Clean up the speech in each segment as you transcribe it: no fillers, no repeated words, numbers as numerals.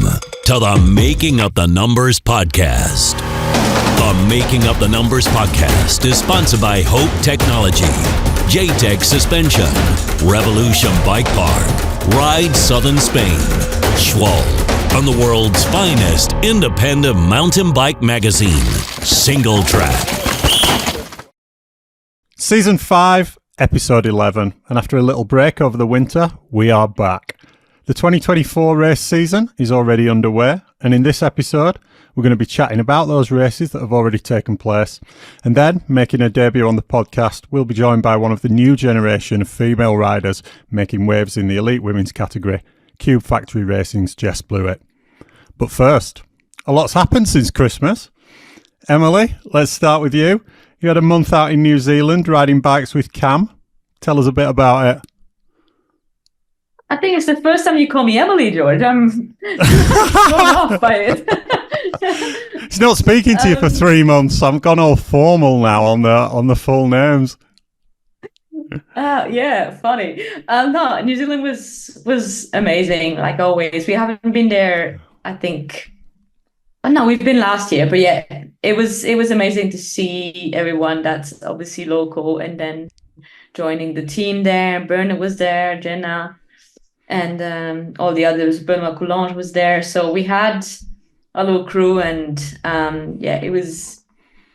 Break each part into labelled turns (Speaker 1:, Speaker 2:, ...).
Speaker 1: to the Making Up the Numbers podcast. The Making Up the Numbers podcast is sponsored by Hope Technology, J-Tech Suspension, Revolution Bike Park, Ride Southern Spain, Schwal, and the world's finest independent mountain bike magazine, Singletrack.
Speaker 2: Season 5, Episode 11, and after a little break over the winter, we are back. The 2024 race season is already underway, and in this episode, we're going to be chatting about those races that have already taken place. And then, making her debut on the podcast, we'll be joined by one of the new generation of female riders making waves in the elite women's category, Cube Factory Racing's Jess Blewitt. But first, a lot's happened since Christmas. Emily, let's start with you. You had a month out in New Zealand riding bikes with Cam. Tell us a bit about it.
Speaker 3: I think it's the first time you call me Emily, George. I'm thrown off by it.
Speaker 2: He's not speaking to you for 3 months. I've gone all formal now on the full names.
Speaker 3: Yeah, funny. No, New Zealand was amazing, like always. We haven't been there, I think. Oh, no, we've been last year, but yeah, it was amazing to see everyone that's obviously local, and then joining the team there. Bernard was there, Jenna, and all the others. Benoit Coulange was there, so we had a little crew, and yeah, it was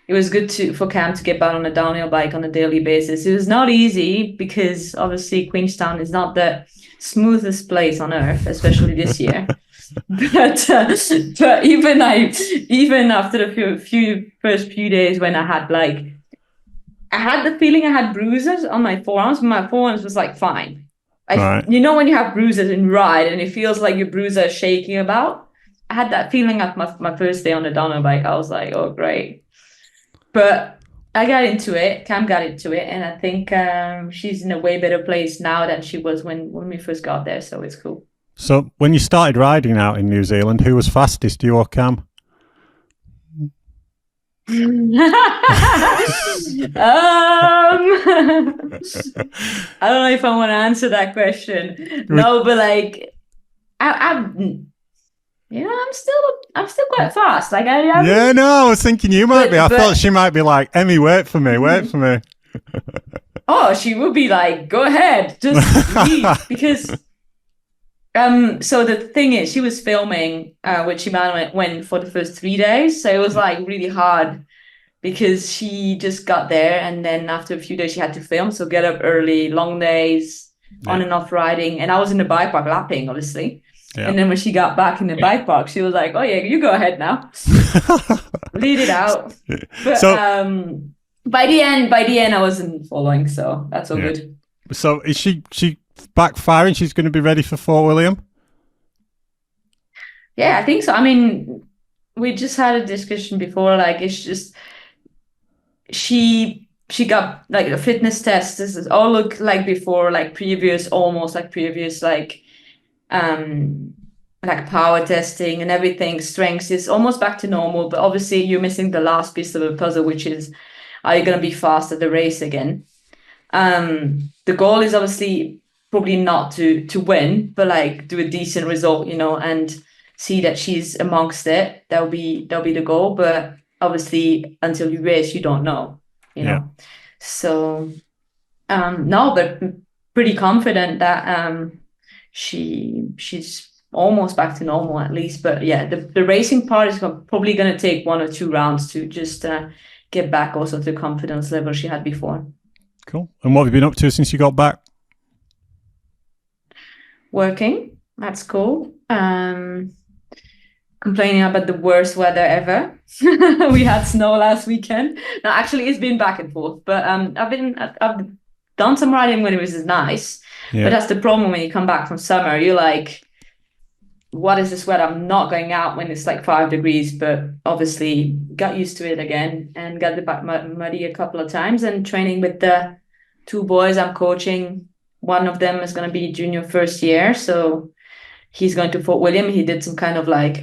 Speaker 3: good for Cam to get back on a downhill bike on a daily basis. It was not easy because obviously Queenstown is not the smoothest place on earth, especially this year. But even after the first few days when I had the feeling I had bruises on my forearms, but my forearms was like fine. Right. You know when you have bruises in ride and it feels like your bruises are shaking about? I had that feeling at my first day on the downhill bike. I was like, oh great. But I got into it, Cam got into it, and I think she's in a way better place now than she was when we first got there, so it's cool.
Speaker 2: So when you started riding out in New Zealand, who was fastest, you or Cam?
Speaker 3: I don't know if I want to answer that question. No, but like I'm still quite fast. Like
Speaker 2: yeah, no, I was thinking you might be. I thought she might be like, Emmy, wait for me.
Speaker 3: Oh, she would be like, go ahead, just leave, because. So the thing is, she was filming with Shimano when for the first 3 days. So it was like really hard because she just got there, and then after a few days she had to film. So get up early, long days, on and off riding. And I was in the bike park lapping, obviously. Yeah. And then when she got back in the bike park, she was like, oh yeah, you go ahead now. Lead it out. But by the end I wasn't following, so that's all good.
Speaker 2: So is she backfiring? She's going to be ready for Fort William?
Speaker 3: Yeah, I think so. I mean, we just had a discussion before, like it's just she got like a fitness test. This is all look like before, like previous like power testing and everything. Strengths is almost back to normal, but obviously you're missing the last piece of the puzzle, which is, are you going to be fast at the race again? The goal is obviously probably not to win, but like do a decent result, and see that she's amongst it. That'll be the goal. But obviously until you race, you don't know, know. So no, but pretty confident that she's almost back to normal at least. But yeah, the racing part is probably going to take 1 or 2 rounds to just get back also to the confidence level she had before.
Speaker 2: Cool. And what have you been up to since you got back?
Speaker 3: Working. That's cool. Complaining about the worst weather ever. We had snow last weekend. No, actually, it's been back and forth. But I've done some riding when it was nice. Yeah. But that's the problem when you come back from summer. You're like, what is this weather? I'm not going out when it's like 5 degrees. But obviously got used to it again and got the back muddy a couple of times. And training with the 2 boys I'm coaching. One of them is going to be junior first year. So he's going to Fort William. He did some kind of like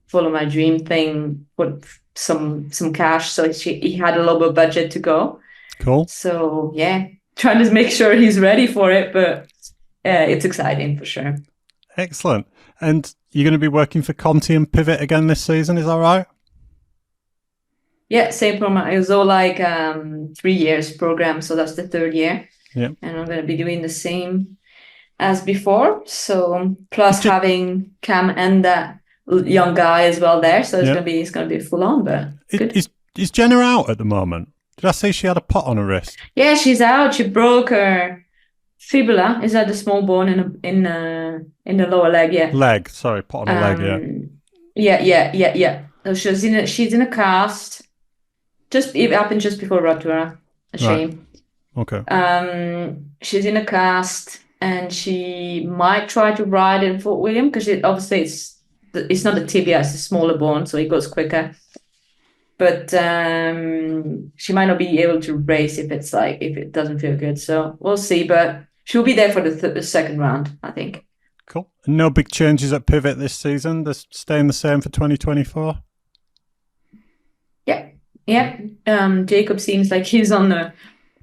Speaker 3: follow my dream thing, put some cash. So he had a little bit of budget to go.
Speaker 2: Cool.
Speaker 3: So yeah, trying to make sure he's ready for it. But it's exciting for sure.
Speaker 2: Excellent. And you're going to be working for Conti and Pivot again this season, is that right?
Speaker 3: Yeah, same program. It was all like 3 years program, so that's the third year.
Speaker 2: Yeah.
Speaker 3: And I'm going to be doing the same as before. So plus having Cam and that young guy as well there, so it's gonna be full on. But good.
Speaker 2: Is Jenna out at the moment? Did I say she had a pot on her wrist?
Speaker 3: Yeah, she's out. She broke her fibula. Is that the small bone in the lower leg? Yeah.
Speaker 2: Leg. Sorry, pot on her leg.
Speaker 3: Yeah. Yeah. So she's in a cast. It happened just before Rotorua. A shame.
Speaker 2: Right. Okay.
Speaker 3: She's in a cast, and she might try to ride in Fort William because obviously it's not a tibia, it's a smaller bone, so it goes quicker. But she might not be able to race if it doesn't feel good. So we'll see. But she'll be there for the second round, I think.
Speaker 2: Cool. No big changes at Pivot this season. They're staying the same for 2024.
Speaker 3: Yeah. Jacob seems like he's on a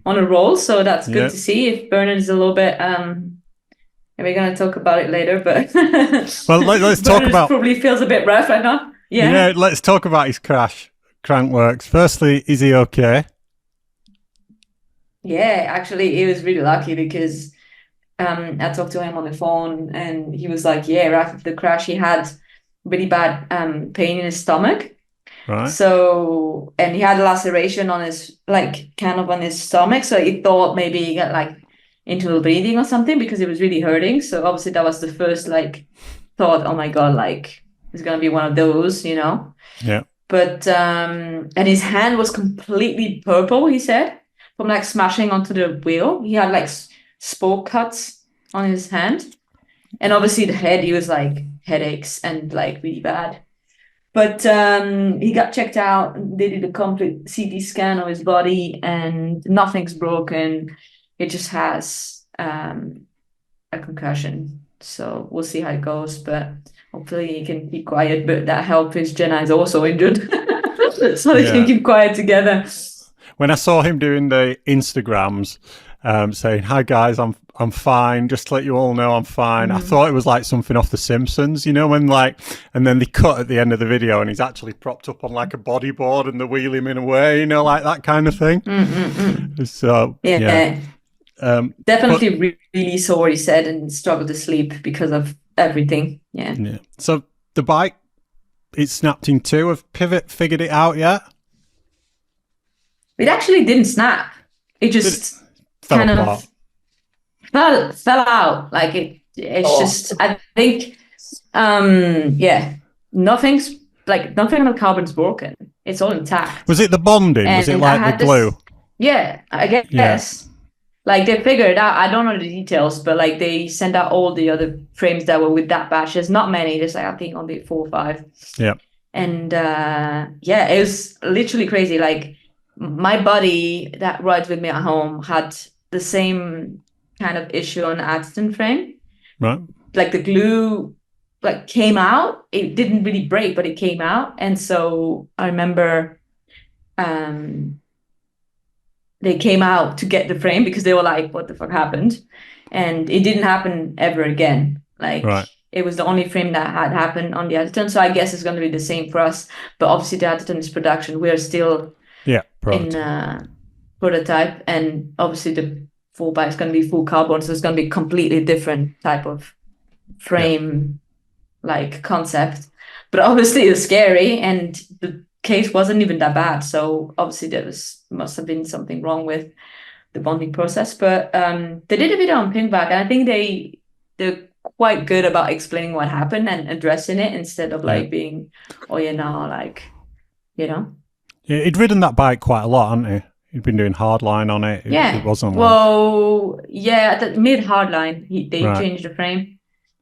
Speaker 3: roll, so that's good to see. If Bernard is a little bit, we're going to talk about it later, but
Speaker 2: well, let's talk about.
Speaker 3: Probably feels a bit rough right now. Yeah.
Speaker 2: Let's talk about his crash. Crankworks. Firstly, is he okay?
Speaker 3: Yeah, actually, he was really lucky because I talked to him on the phone, and he was like, "Yeah, after the crash, he had really bad pain in his stomach."
Speaker 2: Right.
Speaker 3: So, and he had a laceration on his, on his stomach. So he thought maybe he got internal bleeding or something because it was really hurting. So obviously that was the first thought, oh my God, it's going to be one of those,
Speaker 2: Yeah.
Speaker 3: But, and his hand was completely purple, he said, from smashing onto the wheel. He had spoke cuts on his hand. And obviously the head, he was headaches and really bad. But he got checked out. They did a complete CT scan of his body, and nothing's broken. It just has a concussion. So we'll see how it goes. But hopefully he can keep quiet. But that helped his Jenna is also injured, so they can keep quiet together.
Speaker 2: When I saw him doing the Instagrams, saying, "Hi guys, I'm fine. Just to let you all know I'm fine." I thought it was something off The Simpsons, when and then they cut at the end of the video and he's actually propped up on a bodyboard and they wheel him in a way, that kind of thing. So
Speaker 3: definitely really sore, he said, and struggled to sleep because of everything. Yeah.
Speaker 2: So the bike, it snapped in two. Have Pivot figured it out yet?
Speaker 3: It actually didn't snap. It just
Speaker 2: fell apart.
Speaker 3: Fell out. It's just, I think, nothing on the carbon's broken. It's all intact.
Speaker 2: Was it the bonding? Was it the glue?
Speaker 3: Yeah, I guess. Yeah. They figured it out. I don't know the details, but they sent out all the other frames that were with that batch. There's not many. There's I think only 4 or 5.
Speaker 2: Yeah.
Speaker 3: And it was literally crazy. My buddy that rides with me at home had the same kind of issue on the accident frame.
Speaker 2: Right.
Speaker 3: The glue came out. It didn't really break, but it came out. And so I remember they came out to get the frame because they were like, what the fuck happened? And it didn't happen ever again.
Speaker 2: Right.
Speaker 3: It was the only frame that had happened on the Atherton. So I guess it's going to be the same for us. But obviously the Atherton is production. We are still
Speaker 2: prototype.
Speaker 3: in prototype. And obviously the 4x is going to be full carbon. So it's going to be completely different type of frame, concept. But obviously it's scary. And the case wasn't even that bad. So obviously must have been something wrong with the bonding process. But they did a video on Pinkback. And I think they're quite good about explaining what happened and addressing it instead of being,
Speaker 2: Yeah, he'd ridden that bike quite a lot, hadn't he? He'd been doing hardline on it. It wasn't
Speaker 3: at the mid hardline, they changed the frame.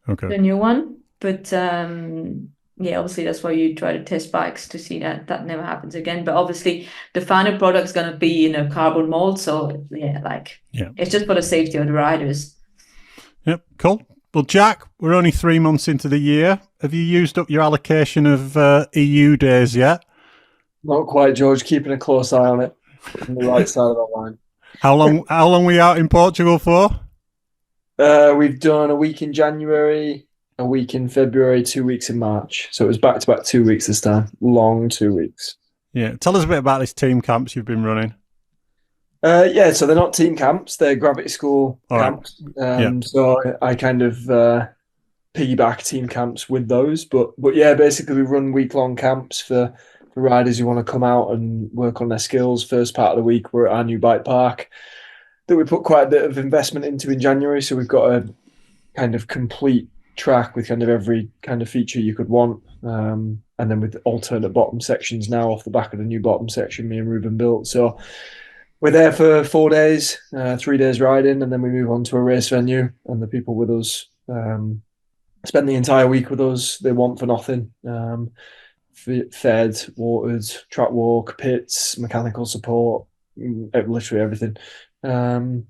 Speaker 2: Okay.
Speaker 3: The new one. But obviously that's why you try to test bikes to see that never happens again. But obviously the final product's going to be in a carbon mold. So it's just for the safety of the riders.
Speaker 2: Yep, cool. Well, Jack, we're only 3 months into the year. Have you used up your allocation of EU days yet?
Speaker 4: Not quite, George. Keeping a close eye on it on the right side of the line.
Speaker 2: How long were you out in Portugal for?
Speaker 4: We've done a week in January, a week in February, 2 weeks in March. So it was back-to-back 2 weeks this time. Long 2 weeks.
Speaker 2: Yeah. Tell us a bit about these team camps you've been running.
Speaker 4: So they're not team camps. They're Gravity School camps. So I kind of piggyback team camps with those. But yeah, basically we run week-long camps for riders who want to come out and work on their skills. First part of the week, we're at our new bike park that we put quite a bit of investment into in January. So we've got a kind of complete track with kind of every kind of feature you could want. And then with alternate bottom sections now off the back of the new bottom section me and Ruben built. So we're there for 4 days, 3 days riding, and then we move on to a race venue, and the people with us spend the entire week with us. They want for nothing. Fed, watered, track walk, pits, mechanical support, literally everything. And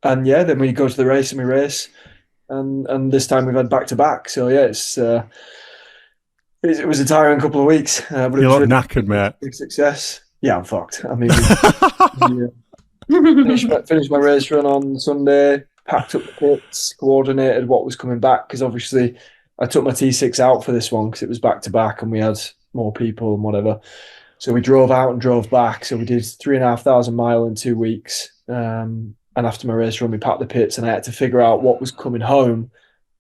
Speaker 4: yeah, then we go to the race and we race. And this time we've had back-to-back. So yeah, it was a tiring couple of weeks. But
Speaker 2: You look knackered, mate.
Speaker 4: Big success. Yeah, I'm fucked. I mean, finished my race run on Sunday, packed up the pits, coordinated what was coming back, because obviously I took my T6 out for this one because it was back-to-back and we had more people and whatever. So we drove out and drove back. So we did 3,500 miles in 2 weeks. And after my race run, we packed the pits and I had to figure out what was coming home,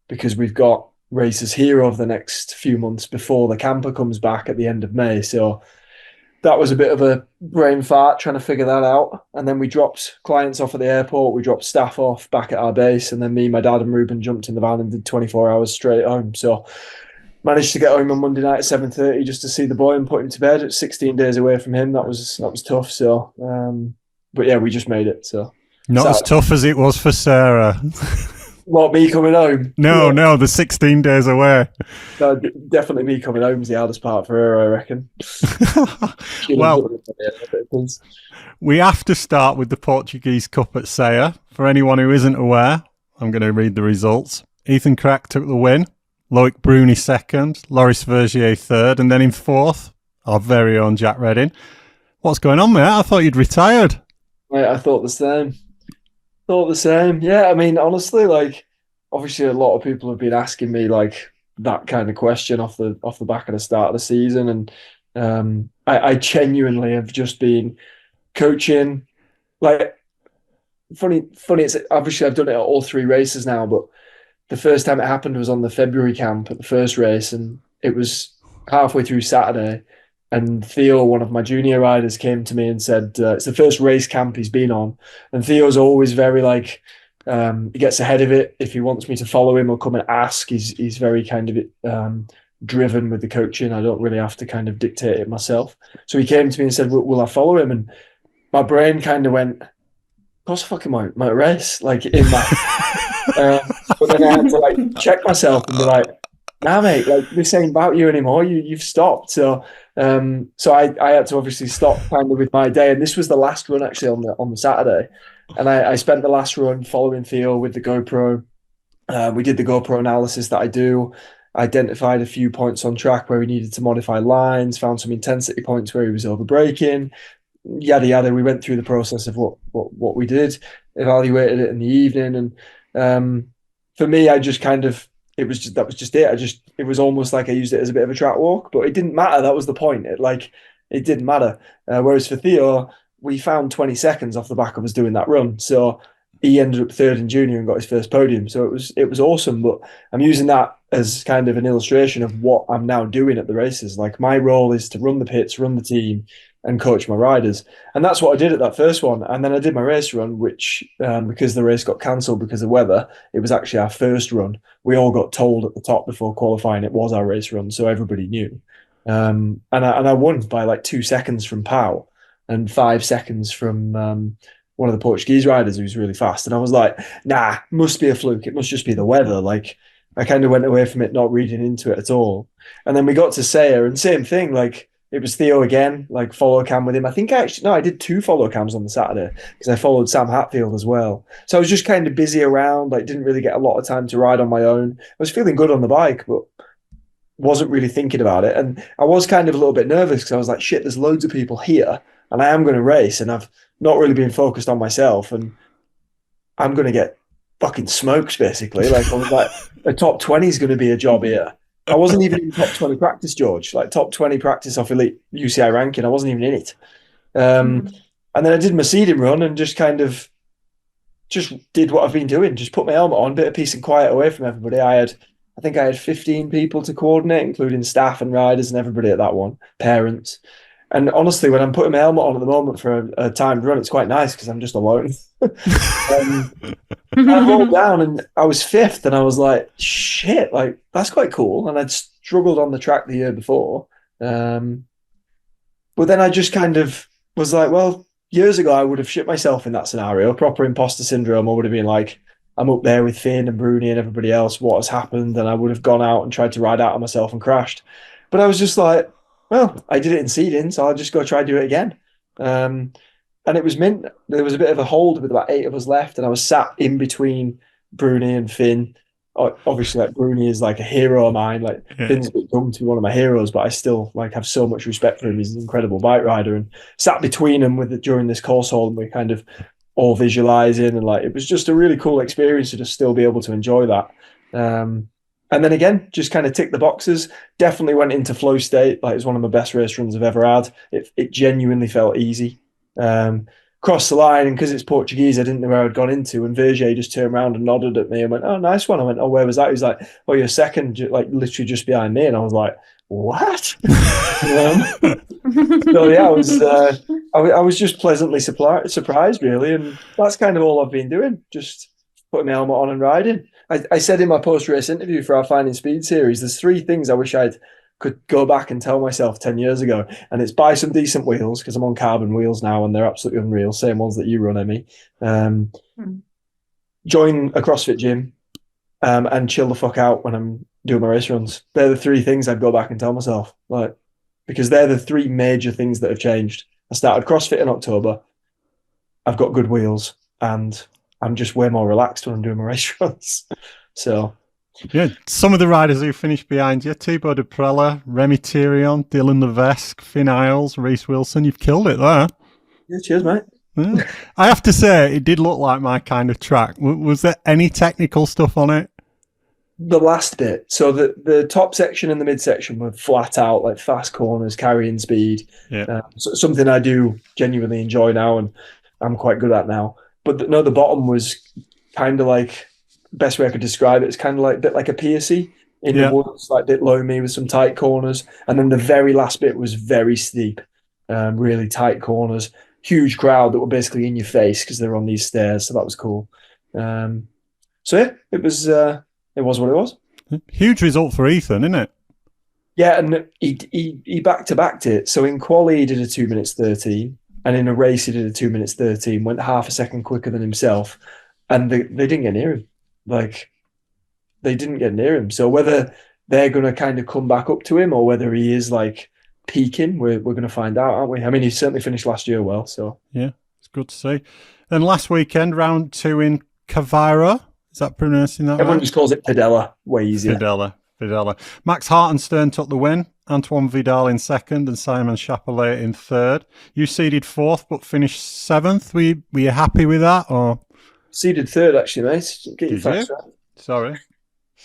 Speaker 4: because we've got races here over the next few months before the camper comes back at the end of May. So that was a bit of a brain fart trying to figure that out. And then we dropped clients off at the airport. We dropped staff off back at our base. And then me, my dad and Ruben jumped in the van and did 24 hours straight home. So managed to get home on Monday night at 7:30 just to see the boy and put him to bed. It's 16 days away from him. That was tough. So, but yeah, we just made it. So
Speaker 2: not as tough as it was for Sarah.
Speaker 4: What, me coming home?
Speaker 2: No, the 16 days away.
Speaker 4: No, definitely me coming home is the hardest part for her, I reckon.
Speaker 2: Well, we have to start with the Portuguese Cup at Saya. For anyone who isn't aware, I'm going to read the results. Ethan Crack took the win, Loic Bruni second, Loris Vergier third, and then in fourth, our very own Jack Redding. What's going on, mate? I thought you'd retired.
Speaker 4: Mate, I thought the same. Yeah, I mean, honestly, like, obviously a lot of people have been asking me like that kind of question off the back of the start of the season, and I genuinely have just been coaching. Like, funny, it's obviously I've done it at all 3 races now, but the first time it happened was on the February camp at the first race, and it was halfway through Saturday. And Theo, one of my junior riders, came to me and said, it's the first race camp he's been on. And Theo's always very like, he gets ahead of it. If he wants me to follow him or come and ask, he's very kind of driven with the coaching. I don't really have to kind of dictate it myself. So he came to me and said, will I follow him? And my brain kind of went, of course I fucking might race, like in my... but then I had to like check myself and be like, nah, mate, like this ain't about you anymore. You've stopped. So I had to obviously stop kind of with my day. And this was the last run actually on the Saturday. And I spent the last run following Theo with the GoPro. We did the GoPro analysis that I do, identified a few points on track where we needed to modify lines, found some intensity points where he was over braking, yada, yada. We went through the process of what we did, evaluated it in the evening. And for me, I just kind of, that was just it. It was almost like I used it as a bit of a track walk, but it didn't matter. That was the point. It didn't matter. Whereas for Theo, we found 20 seconds off the back of us doing that run. So he ended up third in junior and got his first podium. So it was awesome. But I'm using that as kind of an illustration of what I'm now doing at the races. Like, my role is to run the pits, run the team, and coach my riders. And that's what I did at that first one. And then I did my race run, which, because the race got cancelled because of weather, it was actually our first run. We all got told at the top before qualifying it was our race run, so everybody knew. And I won by like 2 seconds from Pau and 5 seconds from one of the Portuguese riders who was really fast. And I was like, nah, must be a fluke. It must just be the weather. Like, I kind of went away from it, not reading into it at all. And then we got to Saya, and same thing, like, it was Theo again, like follow cam with him. I think I did 2 follow cams on the Saturday because I followed Sam Hatfield as well. So I was just kind of busy around, like didn't really get a lot of time to ride on my own. I was feeling good on the bike, but wasn't really thinking about it. And I was kind of a little bit nervous because I was like, shit, there's loads of people here and I am going to race and I've not really been focused on myself and I'm going to get fucking smokes, basically. Like, I was like, a top 20 is going to be a job here. I wasn't even in top 20 practice, George. Like, top 20 practice off elite UCI ranking. I wasn't even in it. And then I did my seeding run and just kind of just did what I've been doing. Just put my helmet on, bit of peace and quiet away from everybody. I think I had 15 people to coordinate, including staff and riders and everybody at that one, parents. And honestly, when I'm putting my helmet on at the moment for a timed run, it's quite nice because I'm just alone. I rolled down and I was fifth, and I was like, shit, like, that's quite cool. And I'd struggled on the track the year before. But then I just kind of was like, well, years ago, I would have shit myself in that scenario, proper imposter syndrome. I would have been like, I'm up there with Finn and Bruni and everybody else. What has happened? And I would have gone out and tried to ride out on myself and crashed. But I was just like, well, I did it in seeding, so I'll just go try to do it again. And it was mint. There was a bit of a hold with about 8 of us left, and I was sat in between Bruni and Finn. Obviously, like, Bruni is like a hero of mine. Like, Finn's a bit dumb to be one of my heroes, but I still like have so much respect for him. He's an incredible bike rider, and sat between them during this course hole, and we kind of all visualizing, and like, it was just a really cool experience to just still be able to enjoy that. And then again, just kind of tick the boxes. Definitely went into flow state. Like, it was one of my best race runs I've ever had. It genuinely felt easy. Crossed the line, and because it's Portuguese, I didn't know where I'd gone into. And Verger just turned around and nodded at me and went, "Oh, nice one." I went, "Oh, where was that?" He was like, "Oh, you're second, like literally just behind me." And I was like, "What?" So yeah, I was just pleasantly surprised, really, and that's kind of all I've been doing. Just putting my helmet on and riding. I said in my post-race interview for our Finding Speed series, there's 3 things I wish I could go back and tell myself 10 years ago. And it's buy some decent wheels, because I'm on carbon wheels now and they're absolutely unreal. Same ones that you run, Emmy. Join a CrossFit gym and chill the fuck out when I'm doing my race runs. They're the 3 things I'd go back and tell myself, like, because they're the 3 major things that have changed. I started CrossFit in October. I've got good wheels, and I'm just way more relaxed when I'm doing my race runs. So,
Speaker 2: yeah, some of the riders who finished behind you: Thibaut de Prella, Remy Thirion, Dylan Levesque, Finn Isles, Reece Wilson. You've killed it there.
Speaker 4: Yeah, cheers, mate.
Speaker 2: Yeah. I have to say, it did look like my kind of track. Was there any technical stuff on it?
Speaker 4: The last bit. So the top section and the mid section were flat out, like fast corners, carrying speed.
Speaker 2: Yeah.
Speaker 4: So something I do genuinely enjoy now, and I'm quite good at now. But the bottom was kind of like, best way I could describe it, it's kind of like a bit like a Piercy in the woods, like a bit loamy with some tight corners. And then the very last bit was very steep, really tight corners, huge crowd that were basically in your face because they were on these stairs. So that was cool. So yeah, it was what it was.
Speaker 2: Huge result for Ethan, isn't it?
Speaker 4: Yeah, and he back-to-backed it. So in quali, he did a 2 minutes 13. And in a race, he did a 2 minutes 13, went half a second quicker than himself. And they didn't get near him. Like, they didn't get near him. So whether they're going to kind of come back up to him or whether he is, like, peaking, we're going to find out, aren't we? I mean, he certainly finished last year well. So
Speaker 2: yeah, it's good to see. Then last weekend, round 2 in Cavairo. Is that pronouncing that
Speaker 4: everyone
Speaker 2: right?
Speaker 4: just calls it Padella, way easier.
Speaker 2: Padella. Max Hartenstern took the win, Antoine Vidal in second, and Simon Chapelet in third. You seeded 4th but finished 7th. Were you happy with that, or?
Speaker 4: Seeded 3rd, actually, mate. Get your facts right.
Speaker 2: Sorry.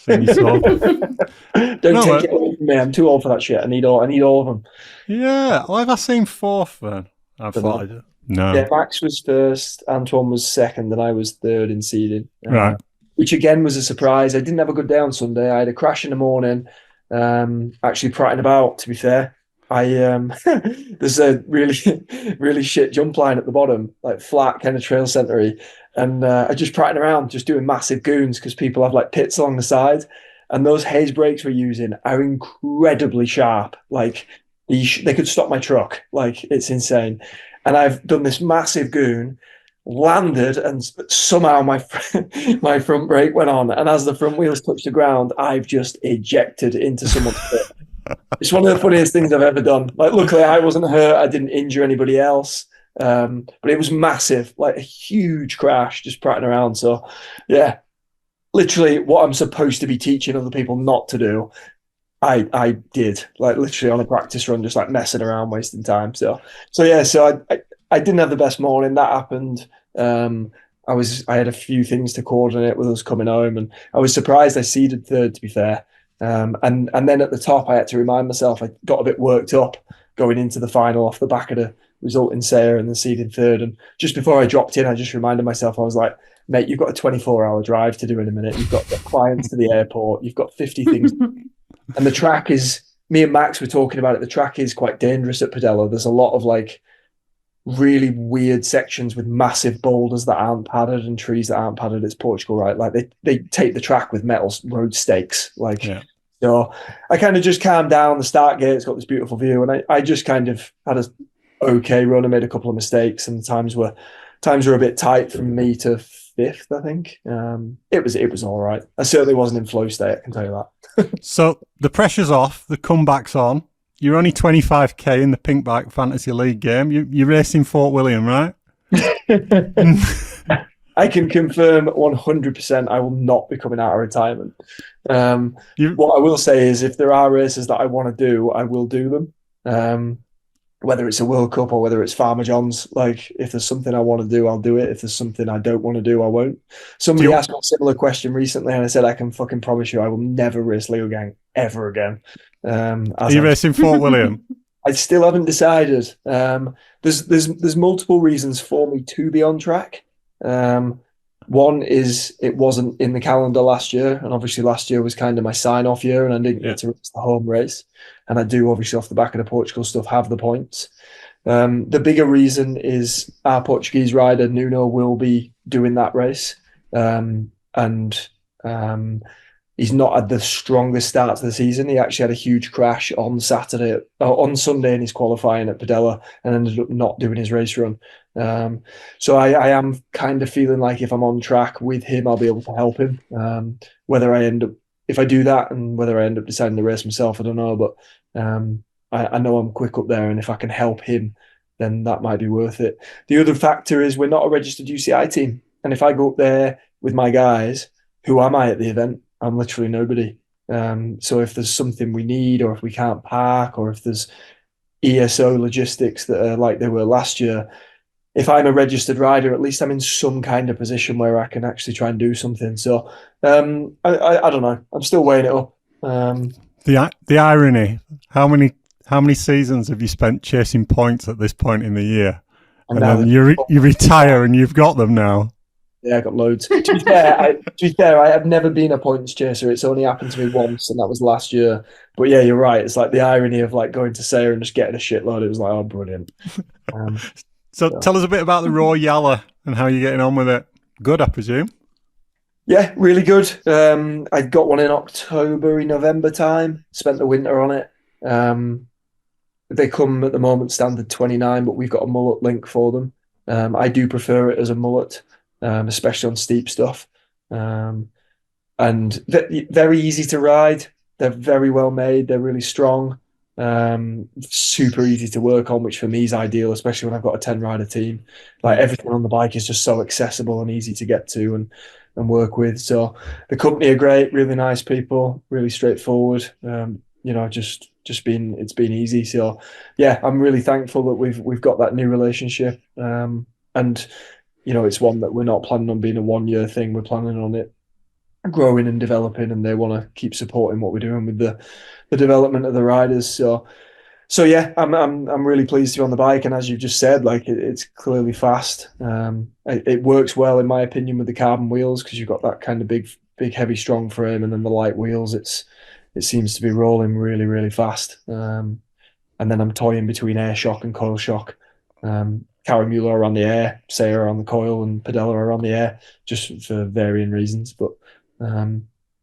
Speaker 2: Don't take
Speaker 4: it away from me. I'm too old for that shit. I need all of them.
Speaker 2: Yeah. Why have I seen 4th then? I thought I did. No.
Speaker 4: Yeah, Max was 1st, Antoine was 2nd, and I was 3rd in seeding.
Speaker 2: Right.
Speaker 4: Which again was a surprise. I didn't have a good day on Sunday. I had a crash in the morning. Actually prattling about, to be fair. There's a really shit jump line at the bottom, like flat, kind of trail centery. And I just prattling around, just doing massive goons because people have like pits along the side. And those haze brakes we're using are incredibly sharp. Like they could stop my truck. Like, it's insane. And I've done this massive goon, landed, and somehow my front brake went on. And as the front wheels touched the ground, I've just ejected into someone's pit. It's one of the funniest things I've ever done. Like, luckily I wasn't hurt. I didn't injure anybody else. But it was massive, like a huge crash, just prattling around. So yeah, literally what I'm supposed to be teaching other people not to do, I did, like literally on a practice run, just like messing around, wasting time. So I didn't have the best morning. That happened. I had a few things to coordinate with us coming home, and I was surprised I seeded third, to be fair. And then at the top, I had to remind myself I got a bit worked up going into the final off the back of the result in Sayre and the seeding third. And just before I dropped in, I just reminded myself, I was like, mate, you've got a 24-hour drive to do in a minute. You've got clients to the airport. You've got 50 things. And the track is, me and Max were talking about it, the track is quite dangerous at Padella. There's a lot of like really weird sections with massive boulders that aren't padded and trees that aren't padded. It's Portugal, right? Like they take the track with metal road stakes. Like, yeah. So I kind of just calmed down. The start gate's got this beautiful view, and I just kind of had a okay run. I made a couple of mistakes, and times were a bit tight from me to fifth, I think. It was all right. I certainly wasn't in flow state, I can tell you that.
Speaker 2: So the pressure's off, the comeback's on. You're only 25k in the Pink Bike Fantasy League game. You're racing Fort William, right?
Speaker 4: I can confirm 100% I will not be coming out of retirement. What I will say is if there are races that I want to do, I will do them. Whether it's a World Cup or whether it's Farmer John's, like if there's something I want to do, I'll do it. If there's something I don't want to do, I won't. Somebody asked me a similar question recently, and I said I can fucking promise you I will never race Leo Gang ever again.
Speaker 2: Are you racing Fort William?
Speaker 4: I still haven't decided. There's multiple reasons for me to be on track. One is it wasn't in the calendar last year, and obviously last year was kind of my sign-off year, and I didn't get to race the home race. And I do, obviously, off the back of the Portugal stuff, have the points. The bigger reason is our Portuguese rider, Nuno, will be doing that race. He's not had the strongest start to the season. He actually had a huge crash on Sunday in his qualifying at Padella and ended up not doing his race run. So I am kind of feeling like if I'm on track with him, I'll be able to help him. If I do that and whether I end up deciding to race myself, I don't know. But I know I'm quick up there, and if I can help him, then that might be worth it. The other factor is we're not a registered UCI team. And if I go up there with my guys, who am I at the event? I'm literally nobody. So if there's something we need, or if we can't park, or if there's ESO logistics that are like they were last year, if I'm a registered rider, at least I'm in some kind of position where I can actually try and do something. So I don't know. I'm still weighing it up.
Speaker 2: The irony, how many seasons have you spent chasing points at this point in the year? And then you retire and you've got them now.
Speaker 4: Yeah, I got loads. To be fair, I have never been a points chaser. It's only happened to me once, and that was last year. But yeah, you're right. It's like the irony of like going to Sayre and just getting a shitload. It was like, oh, brilliant.
Speaker 2: So tell us a bit about the Raw Yalla and how you're getting on with it. Good, I presume.
Speaker 4: Yeah, really good. I got one in November time. Spent the winter on it. They come at the moment standard 29, but we've got a mullet link for them. I do prefer it as a mullet, especially on steep stuff. And very easy to ride. They're very well made. They're really strong. Super easy to work on, which for me is ideal, especially when I've got a 10-rider team. Like everything on the bike is just so accessible and easy to get to and work with. So the company are great, really nice people, really straightforward. It's been easy. So yeah, I'm really thankful that we've got that new relationship. And it's one that we're not planning on being a 1-year thing. We're planning on it growing and developing, and they want to keep supporting what we're doing with the development of the riders. So yeah, I'm really pleased to be on the bike, and as you've just said, like it's clearly fast. It works well in my opinion with the carbon wheels because you've got that kind of big heavy strong frame, and then the light wheels. It seems to be rolling really really fast. And then I'm toying between air shock and coil shock. Caramula are on the air, Sayre are on the coil, and Padella are on the air, just for varying reasons. But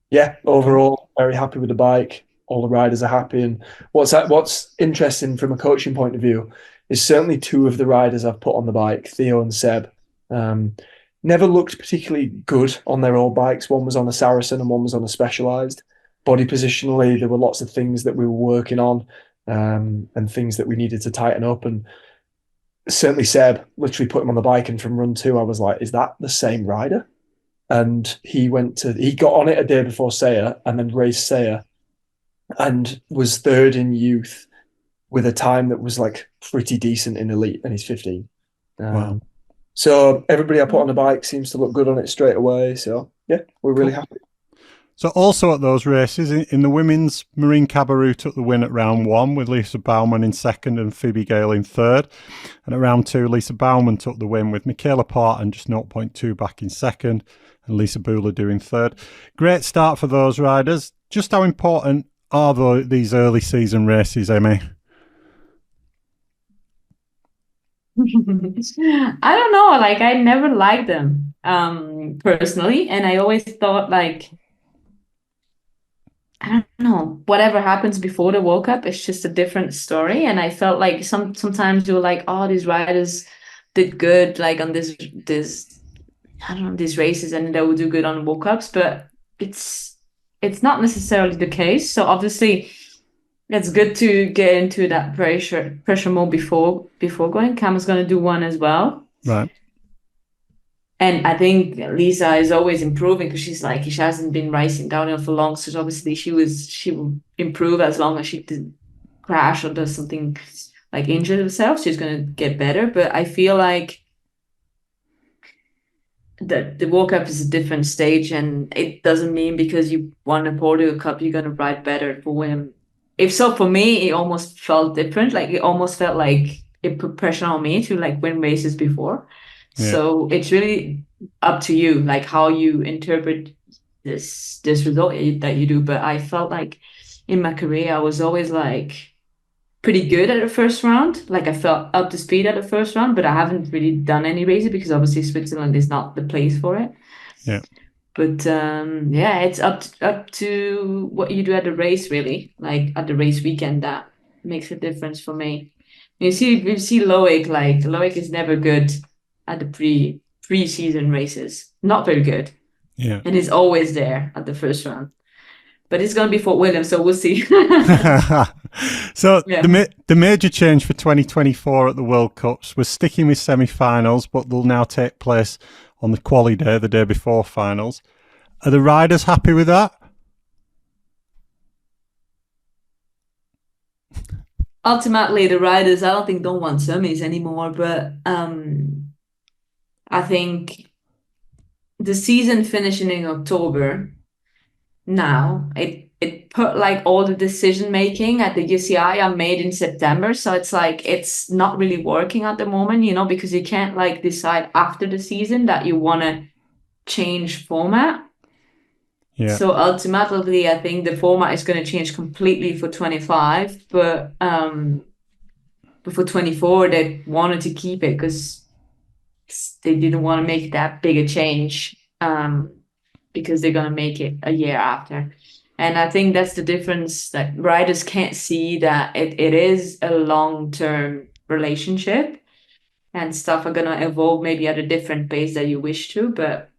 Speaker 4: yeah, overall, very happy with the bike. All the riders are happy. And what's interesting from a coaching point of view is certainly 2 of the riders I've put on the bike, Theo and Seb, never looked particularly good on their old bikes. One was on a Saracen and one was on a Specialized. Body positionally, there were lots of things that we were working on and things that we needed to tighten up. And certainly Seb, literally put him on the bike, and from run 2, I was like, is that the same rider? And he got on it a day before Sayre and then raced Sayre and was 3rd in youth with a time that was like pretty decent in elite, and he's 15.
Speaker 2: Wow.
Speaker 4: So everybody I put on the bike seems to look good on it straight away. So yeah, we're really happy.
Speaker 2: So also at those races, in the women's, Marine Cabarrou took the win at round 1 with Lisa Baumann in second and Phoebe Gale in third. And at round 2, Lisa Baumann took the win with Michaela Parton just 0.2 back in second and Lisa Bula doing third. Great start for those riders. Just how important are these early season races, Amy?
Speaker 3: I don't know. Like, I never liked them personally. And I always thought, like, I don't know, whatever happens before the World Cup, it's just a different story. And I felt like sometimes you were like, oh, these riders did good, like on this I don't know, these races, and they will do good on World Cups, but it's not necessarily the case. So obviously it's good to get into that pressure mode before going. Cam is going to do one as well.
Speaker 2: Right.
Speaker 3: And I think Lisa is always improving because she hasn't been racing downhill for long. So obviously she will improve as long as she did crash or does something like injure herself. She's going to get better. But I feel like the World Cup is a different stage, and it doesn't mean because you won a Portugal Cup, you're going to ride better for women. If so, for me, it almost felt different. Like it almost felt like it put pressure on me to like win races before. Yeah. So it's really up to you, like how you interpret this result that you do. But I felt like in my career, I was always like pretty good at the first round. Like I felt up to speed at the first round, but I haven't really done any races because obviously Switzerland is not the place for it.
Speaker 2: Yeah.
Speaker 3: But yeah, it's up to what you do at the race, really. Like at the race weekend, that makes a difference for me. You see Loic, like Loic is never good at the pre-season races. Not very good.
Speaker 2: Yeah.
Speaker 3: And he's always there at the first round. But it's going to be Fort William, so we'll see.
Speaker 2: So yeah. The major change for 2024 at the World Cups was sticking with semi-finals, but they'll now take place on the quali day, the day before finals. Are the riders happy with that?
Speaker 3: Ultimately, the riders, I don't think don't want semis anymore, but I think the season finishing in October now, it put like all the decision making at the UCI are made in September. So it's like it's not really working at the moment, you know, because you can't like decide after the season that you want to change format.
Speaker 2: Yeah.
Speaker 3: So ultimately, I think the format is going to change completely for 25, but for 24, they wanted to keep it because they didn't want to make that big a change because they're going to make it a year after. And I think that's the difference, that riders can't see that it is a long-term relationship and stuff are going to evolve maybe at a different pace that you wish to, but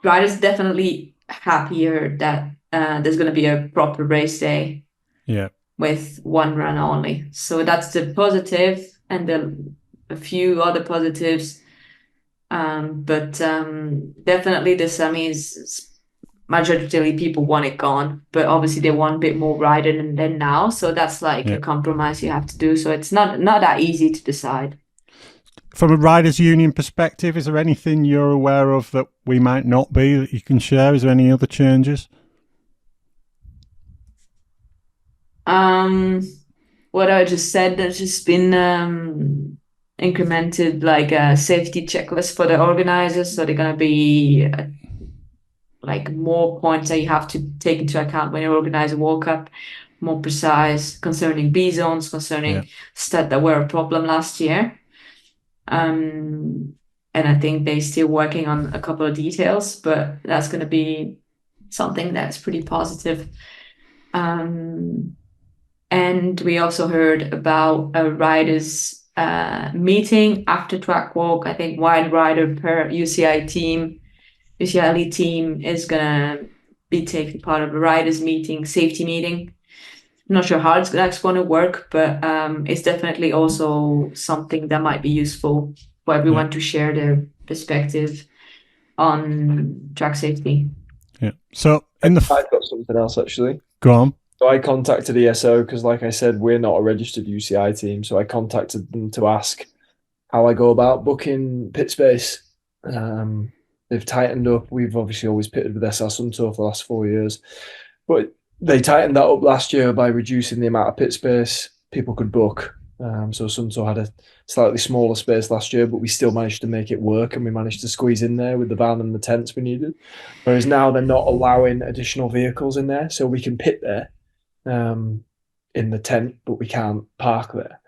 Speaker 3: riders definitely happier that there's going to be a proper race day.
Speaker 2: Yeah.
Speaker 3: With one run only. So that's the positive, and a few other positives. But definitely the semis, majority people want it gone, but obviously they want a bit more riding than now. So that's like a compromise you have to do. So it's not that easy to decide.
Speaker 2: From a riders' union perspective, is there anything you're aware of that we might not be that you can share? Is there any other changes?
Speaker 3: What I just said, there's just been incremented like a safety checklist for the organizers. So they're going to be like more points that you have to take into account when you organize a World Cup, more precise concerning B zones, concerning stats that were a problem last year. And I think they're still working on a couple of details, but that's going to be something that's pretty positive. And we also heard about a riders meeting after track walk. I think one rider per UCI elite team is gonna be taking part of a riders meeting, safety meeting. I'm not sure how that's going to work, but it's definitely also something that might be useful for everyone to share their perspective on track safety.
Speaker 2: Yeah. So
Speaker 4: I've got something else actually.
Speaker 2: Go on.
Speaker 4: So I contacted ESO because, like I said, we're not a registered UCI team. So I contacted them to ask how I go about booking pit space. They've tightened up. We've obviously always pitted with SR Sunto for the last 4 years, but they tightened that up last year by reducing the amount of pit space people could book. So Sunto had a slightly smaller space last year, but we still managed to make it work, and we managed to squeeze in there with the van and the tents we needed. Whereas now they're not allowing additional vehicles in there, so we can pit there in the tent, but we can't park there.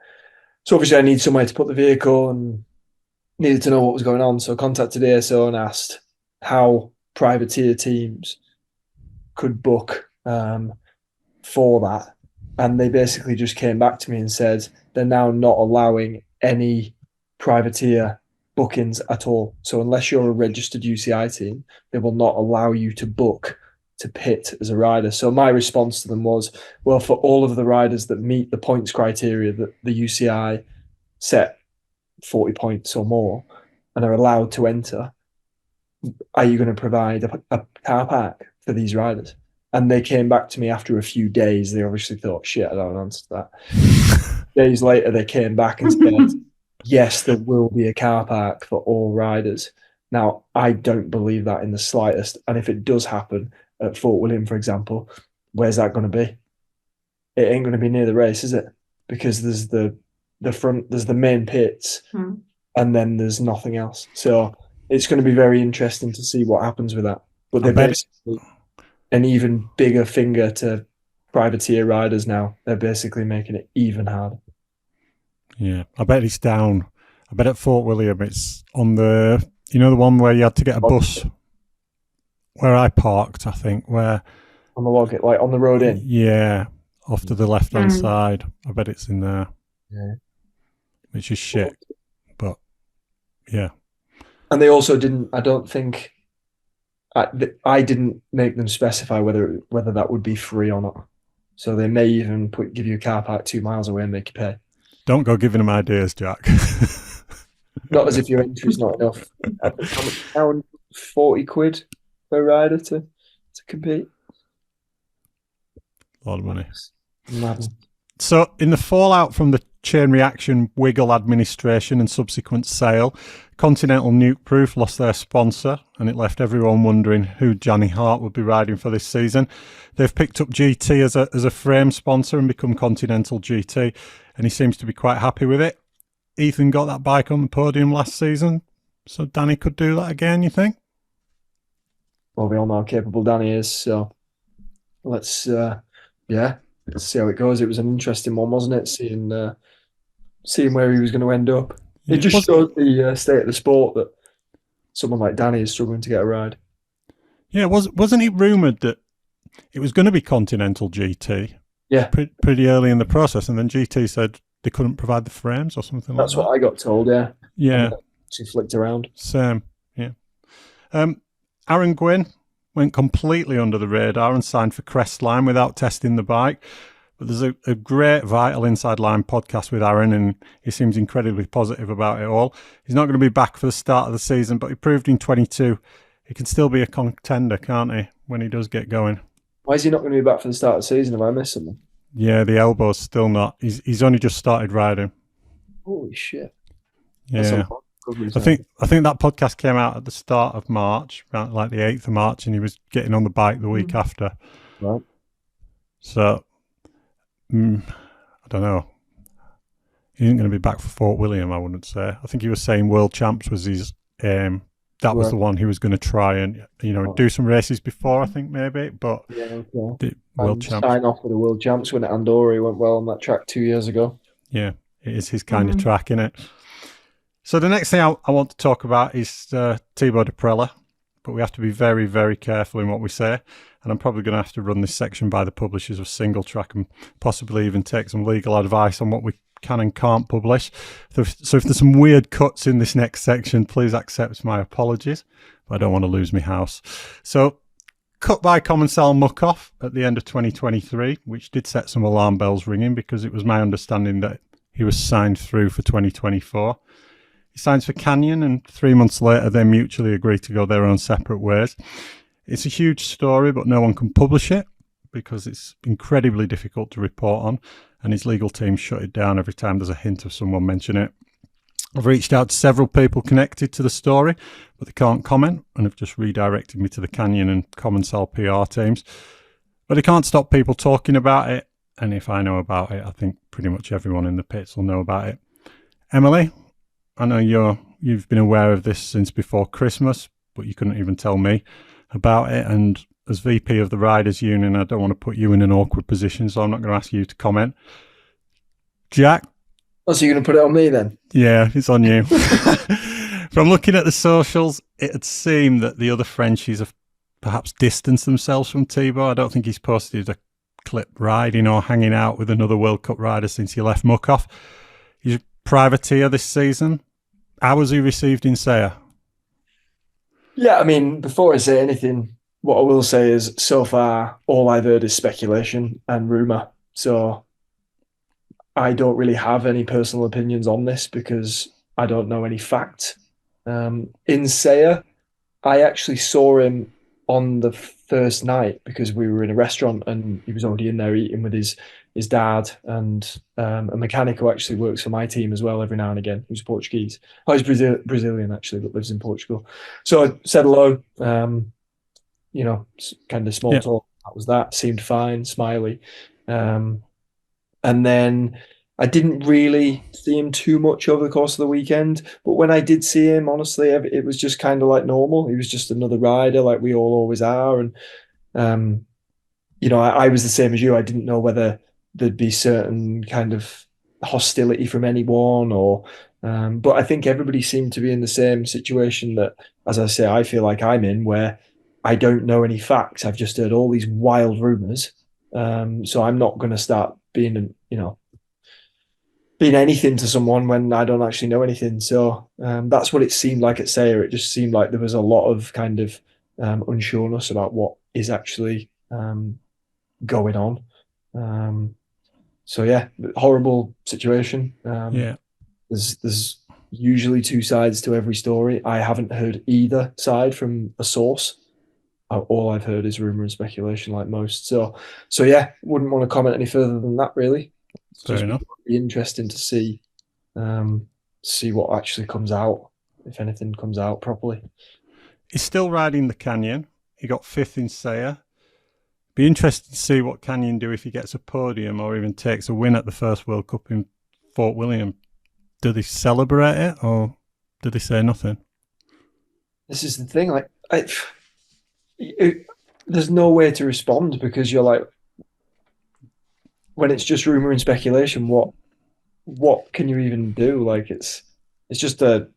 Speaker 4: So obviously I need somewhere to put the vehicle and needed to know what was going on. So I contacted ASO and asked how privateer teams could book for that. And they basically just came back to me and said they're now not allowing any privateer bookings at all. So unless you're a registered UCI team, they will not allow you to book to pit as a rider. So my response to them was, well, for all of the riders that meet the points criteria that the UCI set 40 points or more and are allowed to enter, are you going to provide a car park for these riders? And they came back to me after a few days. They obviously thought, shit, I don't answer that. Days later, they came back and said, yes, there will be a car park for all riders. Now, I don't believe that in the slightest. And if it does happen at Fort William, for example, where's that going to be? It ain't going to be near the race, is it? Because there's the front, there's the main pits, and then there's nothing else. So it's going to be very interesting to see what happens with that. But they're basically an even bigger finger to privateer riders now. They're basically making it even harder.
Speaker 2: Yeah, I bet it's down. I bet at Fort William it's on the, you know, the one where you had to get a bus, where I parked, I think, where...
Speaker 4: On the log, like on the road in?
Speaker 2: Yeah, off to the left-hand side. I bet it's in there.
Speaker 4: Yeah.
Speaker 2: Which is shit, but yeah.
Speaker 4: And they also didn't, I don't think... I didn't make them specify whether that would be free or not. So they may even give you a car park 2 miles away and make you pay.
Speaker 2: Don't go giving them ideas, Jack.
Speaker 4: Not as if your entry's not enough. Around 40 quid per rider to compete.
Speaker 2: A lot of money.
Speaker 4: Mad.
Speaker 2: So in the fallout from the chain reaction Wiggle administration and subsequent sale, Continental Nuke Proof lost their sponsor, and it left everyone wondering who Johnny Hart would be riding for this season. They've picked up GT as a frame sponsor and become Continental GT, and he seems to be quite happy with it. Ethan got that bike on the podium last season, so Danny could do that again, you think?
Speaker 4: Well, we all know how capable Danny is, so let's see how it goes. It was an interesting one, wasn't it? Seeing where he was going to end up. It just shows the state of the sport that someone like Danny is struggling to get a ride.
Speaker 2: Yeah, wasn't it rumoured that it was going to be Continental GT?
Speaker 4: Yeah.
Speaker 2: Pretty early in the process, and then GT said they couldn't provide the frames or something like that.
Speaker 4: That's what I got told, yeah.
Speaker 2: Yeah.
Speaker 4: She flicked around.
Speaker 2: Same, yeah. Aaron Gwynn went completely under the radar and signed for Crestline without testing the bike. But there's a great Vital Inside Line podcast with Aaron, and he seems incredibly positive about it all. He's not going to be back for the start of the season, but he proved in 22 he can still be a contender, can't he, when he does get going?
Speaker 4: Why is he not going to be back for the start of the season? Have I missed something?
Speaker 2: Yeah, the elbow's still not. He's only just started riding.
Speaker 4: Holy shit.
Speaker 2: Yeah. I think that podcast came out at the start of March, around like the 8th of March, and he was getting on the bike the week after.
Speaker 4: Right.
Speaker 2: So... I don't know. He isn't going to be back for Fort William, I wouldn't say. I think he was saying World Champs was his that was the one he was going to try and do some races before, I think maybe, but the World Champs.
Speaker 4: Sign off with the World Champs when at Andorra. He went well on that track 2 years ago.
Speaker 2: Yeah, it is his kind of track, isn't it? So the next thing I want to talk about is Thibaut Deprella, but we have to be very, very careful in what we say. And I'm probably going to have to run this section by the publishers of Singletrack and possibly even take some legal advice on what we can and can't publish. So if there's some weird cuts in this next section, please accept my apologies. But I don't want to lose my house. So cut by Commensal Mukoff at the end of 2023, which did set some alarm bells ringing because it was my understanding that he was signed through for 2024. He signs for Canyon, and 3 months later they mutually agree to go their own separate ways. It's a huge story, but no one can publish it because it's incredibly difficult to report on, and his legal team shut it down every time there's a hint of someone mentioning it. I've reached out to several people connected to the story, but they can't comment and have just redirected me to the Canyon and Commensal PR teams. But they can't stop people talking about it, and if I know about it, I think pretty much everyone in the pits will know about it. Emily, I know you've been aware of this since before Christmas, but you couldn't even tell me about it, and as VP of the Riders Union, I don't want to put you in an awkward position, so I'm not going to ask you to comment. Jack?
Speaker 4: Oh, so you're going to put it on me then?
Speaker 2: Yeah, it's on you. From looking at the socials, it had seemed that the other Frenchies have perhaps distanced themselves from Thibaut. I don't think he's posted a clip riding or hanging out with another World Cup rider since he left Muc-Off. He's a privateer this season. How was he received in Saya?
Speaker 4: Yeah, I mean, before I say anything, what I will say is so far, all I've heard is speculation and rumour. So I don't really have any personal opinions on this because I don't know any fact. In Saya, I actually saw him on the first night because we were in a restaurant and he was already in there eating with his dad and a mechanic who actually works for my team as well every now and again, who's Portuguese. Oh, he's Brazilian actually, but lives in Portugal. So I said hello, kind of small talk. That was that. Seemed fine, smiley. And then I didn't really see him too much over the course of the weekend. But when I did see him, honestly, it was just kind of like normal. He was just another rider like we all always are. And, I was the same as you. I didn't know whether there'd be certain kind of hostility from anyone but I think everybody seemed to be in the same situation that, as I say, I feel like I'm in, where I don't know any facts. I've just heard all these wild rumours. So I'm not going to start being anything to someone when I don't actually know anything. So that's what it seemed like at Saya. It just seemed like there was a lot of kind of unsureness about what is actually going on. So yeah, horrible situation. There's usually two sides to every story. I haven't heard either side from a source. All I've heard is rumor and speculation, like most. So yeah, wouldn't want to comment any further than that, really.
Speaker 2: Fair enough.
Speaker 4: Be interesting to see what actually comes out, if anything comes out properly.
Speaker 2: He's still riding the Canyon. He got 5th in Saya. Be interested to see what Canyon do if he gets a podium or even takes a win at the first World Cup in Fort William. Do they celebrate it or do they say nothing?
Speaker 4: This is the thing. There's no way to respond because you're like, when it's just rumor and speculation, what can you even do? Like it's just a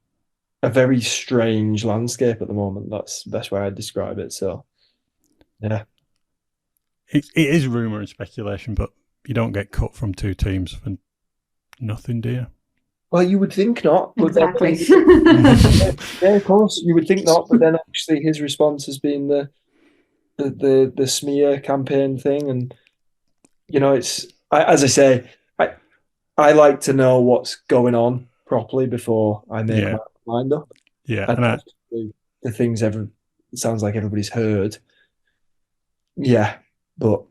Speaker 4: very strange landscape at the moment. That's the best way I'd describe it. So yeah.
Speaker 2: It is rumour and speculation, but you don't get cut from two teams for nothing, do you?
Speaker 4: Well, you would think not. But
Speaker 3: exactly.
Speaker 4: Yeah, of course, you would think not. But then actually his response has been the smear campaign thing. And, as I say, I like to know what's going on properly before I make my mind up.
Speaker 2: Yeah.
Speaker 4: And the things it sounds like everybody's heard. Yeah. But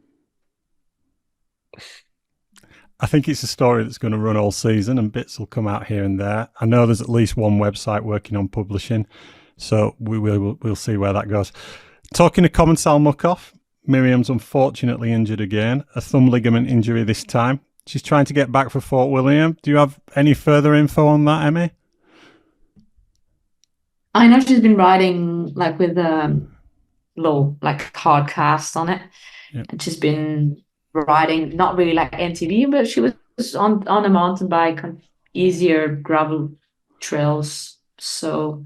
Speaker 2: I think it's a story that's going to run all season and bits will come out here and there. I know there's at least one website working on publishing, so we'll see where that goes. Talking to Commensal Muc-Off, Miriam's unfortunately injured again, a thumb ligament injury this time. She's trying to get back for Fort William. Do you have any further info on that, Emmy?
Speaker 3: I know she's been riding with low hard cast on it.
Speaker 2: Yep.
Speaker 3: And she's been riding not really like MTB, but she was on a mountain bike on easier gravel trails. So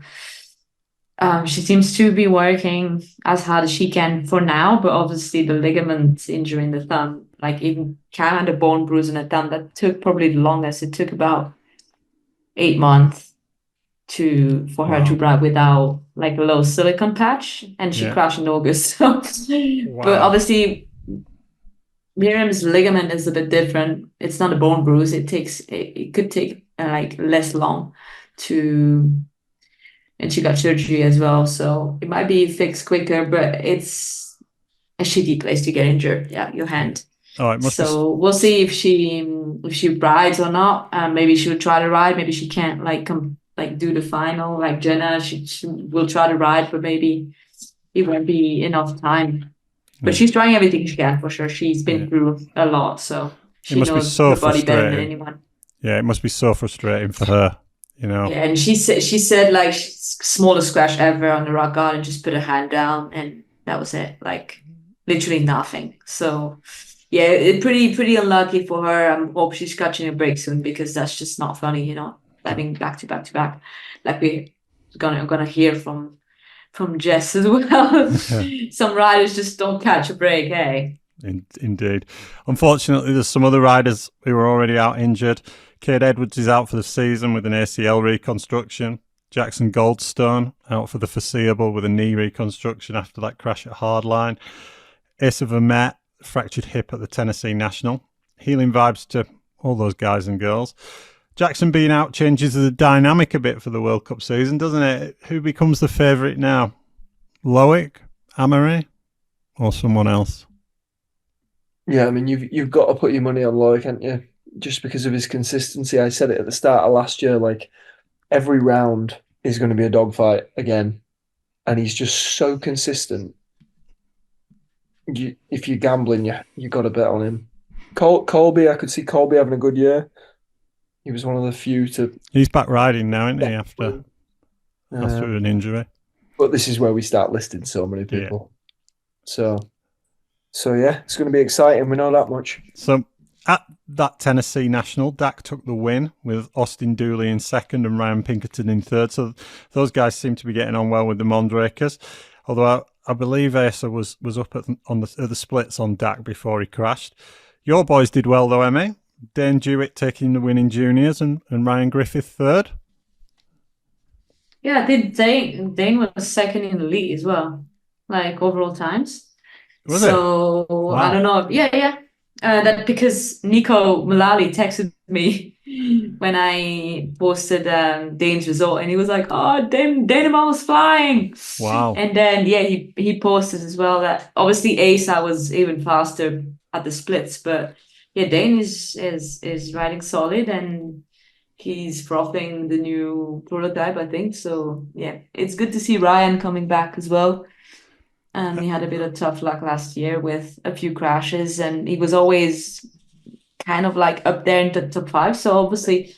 Speaker 3: she seems to be working as hard as she can for now, but obviously the ligament injury in the thumb, even kind of bone bruise in the thumb, that took probably the longest. It took about 8 months for her to ride without a low silicone patch, and she crashed in August. So, but obviously Miriam's ligament is a bit different. It's not a bone bruise. It could take less long and she got surgery as well, so it might be fixed quicker. But it's a shitty place to get injured. Yeah, your hand.
Speaker 2: Oh, it must be.
Speaker 3: So we'll see if she rides or not. Maybe she'll try to ride. Maybe she can't do the final like Jenna. She will try to ride, but maybe it won't be enough time. But she's trying everything she can for sure. She's been through a lot, so she knows her body better than anyone.
Speaker 2: Yeah, it must be so frustrating for her, you know.
Speaker 3: Yeah, and she said like smallest scratch ever on the rock garden, just put her hand down, and that was it. Like literally nothing. So yeah, pretty unlucky for her. I hope she's catching a break soon, because that's just not funny, you know, having back to back to back. Like we're gonna hear from Jess as well. Some riders just don't catch a break, hey?
Speaker 2: Indeed. Unfortunately, there's some other riders who are already out injured. Cade Edwards is out for the season with an ACL reconstruction. Jackson Goldstone out for the foreseeable with a knee reconstruction after that crash at Hardline. Asa Vermette, fractured hip at the Tennessee National. Healing vibes to all those guys and girls. Jackson being out changes the dynamic a bit for the World Cup season, doesn't it? Who becomes the favourite now? Loic, Amaury, or someone else?
Speaker 4: Yeah, I mean, you've got to put your money on Loic, haven't you? Just because of his consistency. I said it at the start of last year, like every round is going to be a dogfight again. And he's just so consistent. If you're gambling, you got to bet on him. Colby, I could see Colby having a good year. He was one of the few to...
Speaker 2: He's back riding now, isn't he, after an injury?
Speaker 4: But this is where we start listing so many people. Yeah. So yeah, it's going to be exciting. We know that much.
Speaker 2: So at that Tennessee National, Dak took the win with Austin Dooley in second and Ryan Pinkerton in third. So those guys seem to be getting on well with the Mondrakers. Although I believe Asa was up at the splits on Dak before he crashed. Your boys did well though, Emmy. Dane Dewitt taking the win in juniors and Ryan Griffith third.
Speaker 3: Yeah, I think Dane was second in the league as well, like overall times.
Speaker 2: Was it? Wow.
Speaker 3: I don't know. Yeah. That because Nico Mullally texted me when I posted Dane's result, and he was like, "Oh, Dane was flying!"
Speaker 2: Wow.
Speaker 3: And then he posted as well that obviously Asa was even faster at the splits, but yeah, Dane is riding solid and he's frothing the new prototype, I think. So yeah, it's good to see Ryan coming back as well. He had a bit of tough luck last year with a few crashes, and he was always kind of like up there in the top 5. So obviously,